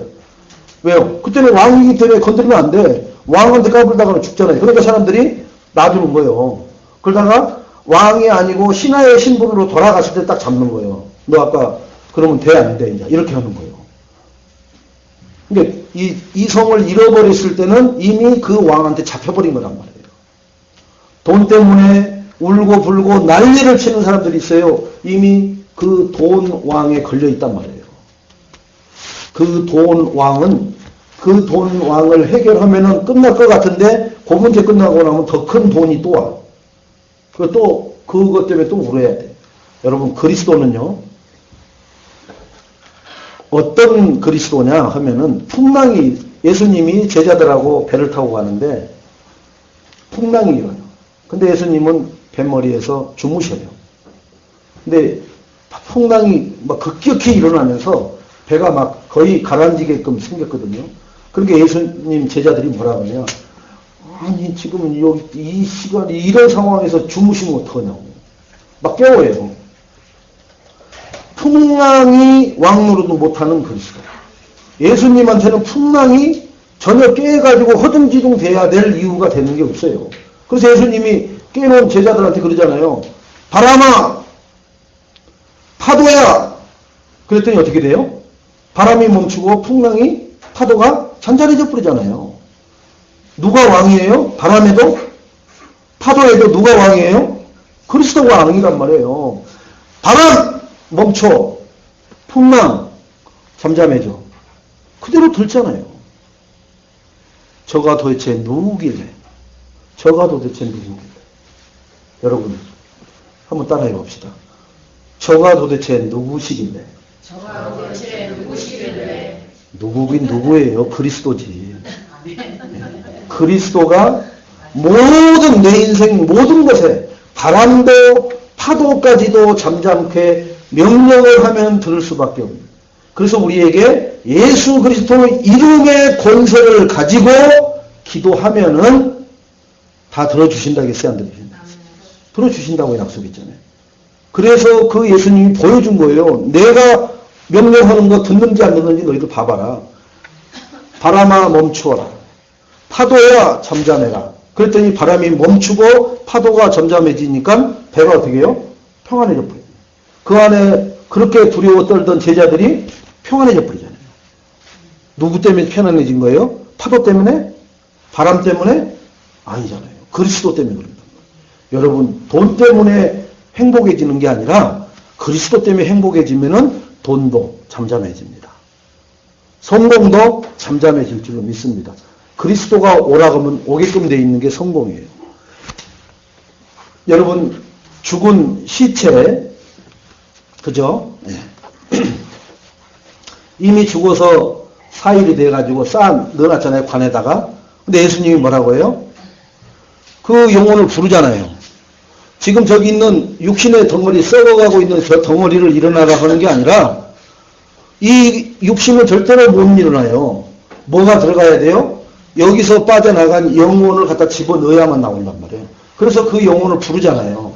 왜요? 그때는 왕이기 때문에 건드리면 안 돼. 왕한테 까불다가는 죽잖아요. 그러니까 사람들이 놔두는 거예요. 그러다가 왕이 아니고 신하의 신분으로 돌아갔을 때 딱 잡는 거예요. 너 아까 그러면 돼, 안 돼? 이제 이렇게 하는 거예요. 근데 이 성을 잃어버렸을 때는 이미 그 왕한테 잡혀버린 거란 말이에요. 돈 때문에 울고 불고 난리를 치는 사람들이 있어요. 이미 그 돈 왕에 걸려 있단 말이에요. 그 돈 왕은 그 돈 왕을 해결하면은 끝날 것 같은데 그 문제 끝나고 나면 더 큰 돈이 또 와. 그것 때문에 또 울어야 돼. 여러분, 그리스도는요, 어떤 그리스도냐 하면은 풍랑이, 예수님이 제자들하고 배를 타고 가는데 풍랑이 일어요. 근데 예수님은 뱃머리에서 주무셔요. 근데 풍랑이 막 급격히 일어나면서 배가 막 거의 가라앉게끔 생겼거든요. 그러니까 예수님 제자들이 뭐라 그러냐. 아니, 지금 여기 이 시간에 이런 상황에서 주무시면 어떡하냐고. 막 깨워요. 풍랑이 왕노릇도 못하는 그리스도. 예수님한테는 풍랑이 전혀 깨가지고 허둥지둥 돼야 될 이유가 되는 게 없어요. 그래서 예수님이 깨놓은 제자들한테 그러잖아요. 바람아! 파도야! 그랬더니 어떻게 돼요? 바람이 멈추고 풍랑이, 파도가 잔잔해져 버리잖아요. 누가 왕이에요? 바람에도? 파도에도 누가 왕이에요? 그리스도가 왕이란 말이에요. 바람! 멈춰. 풍랑! 잠잠해져. 그대로 들잖아요. 저가 도대체 누구길래? 저가 도대체 누구길래? 여러분, 한번 따라해 봅시다. 저가 도대체 누구시길래? 저가 도대체 누구시길래? 누구긴 누구예요? 그리스도지. 그리스도가 모든 내 인생 모든 것에 바람도 파도까지도 잠잠케 명령을 하면 들을 수밖에 없는. 그래서 우리에게 예수 그리스도의 이름의 권세를 가지고 기도하면은 다 들어주신다겠어요? 안 들어주신다? 들어주신다고 약속했잖아요. 그래서 그 예수님이 보여준 거예요. 내가 명령하는 거 듣는지 안 듣는지 너희들 봐봐라. 바람아 멈추어라. 파도야 잠잠해라. 그랬더니 바람이 멈추고 파도가 잠잠해지니까 배가 어떻게 해요? 평안해져 버려요. 그 안에 그렇게 두려워 떨던 제자들이 평안해져 버리잖아요. 누구 때문에 편안해진 거예요? 파도 때문에? 바람 때문에? 아니잖아요. 그리스도 때문에 그런다. 여러분, 돈 때문에 행복해지는 게 아니라 그리스도 때문에 행복해지면은 돈도 잠잠해집니다. 성공도 잠잠해질 줄로 믿습니다. 그리스도가 오라고 하면 오게끔 되어 있는 게 성공이에요. 여러분, 죽은 시체, 그죠? 네. 이미 죽어서 4일이 돼가지고 넣어놨잖아요, 관에다가. 근데 예수님이 뭐라고 해요? 그 영혼을 부르잖아요. 지금 저기 있는 육신의 덩어리, 썩어가고 있는 저 덩어리를 일어나라 하는 게 아니라, 이 육신은 절대로 못 일어나요. 뭐가 들어가야 돼요? 여기서 빠져나간 영혼을 갖다 집어넣어야만 나온단 말이에요. 그래서 그 영혼을 부르잖아요.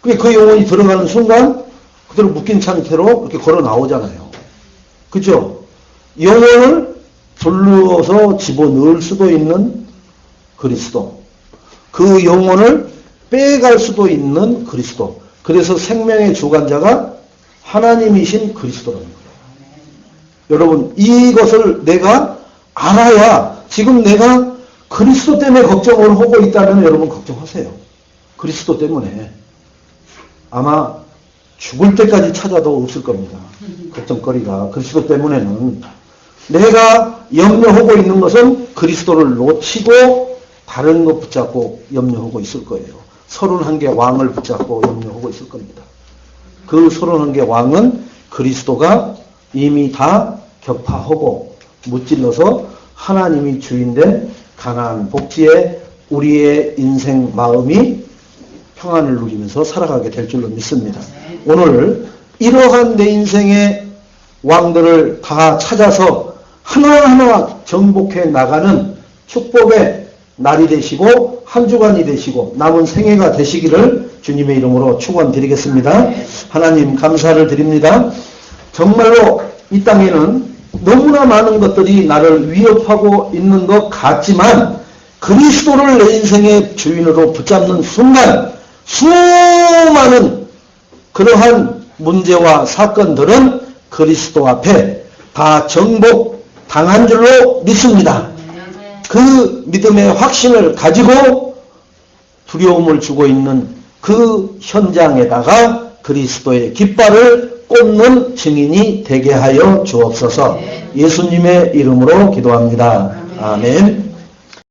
그 영혼이 들어가는 순간 그대로 묶인 상태로 이렇게 걸어 나오잖아요. 그죠? 영혼을 불러서 집어넣을 수도 있는 그리스도. 그 영혼을 빼갈 수도 있는 그리스도. 그래서 생명의 주관자가 하나님이신 그리스도라는 거예요. 여러분, 이것을 내가 알아야 지금 내가 그리스도 때문에 걱정을 하고 있다면 여러분 걱정하세요. 그리스도 때문에. 아마 죽을 때까지 찾아도 없을 겁니다. 걱정거리가. 그리스도 때문에는. 내가 염려하고 있는 것은 그리스도를 놓치고 다른 것 붙잡고 염려하고 있을 거예요. 31개 왕을 붙잡고 염려하고 있을 겁니다. 그 31개 왕은 그리스도가 이미 다 격파하고 무찔러서 하나님이 주인된 가나안 복지에 우리의 인생 마음이 평안을 누리면서 살아가게 될 줄로 믿습니다. 오늘 이러한 내 인생의 왕들을 다 찾아서 하나하나 정복해 나가는 축복의 날이 되시고 한 주간이 되시고 남은 생애가 되시기를 주님의 이름으로 축원드리겠습니다. 하나님 감사를 드립니다. 정말로 이 땅에는 너무나 많은 것들이 나를 위협하고 있는 것 같지만 그리스도를 내 인생의 주인으로 붙잡는 순간 수많은 그러한 문제와 사건들은 그리스도 앞에 다 정복당한 줄로 믿습니다. 그 믿음의 확신을 가지고 두려움을 주고 있는 그 현장에다가 그리스도의 깃발을 꽂는 증인이 되게 하여 주옵소서. 예수님의 이름으로 기도합니다. 아멘.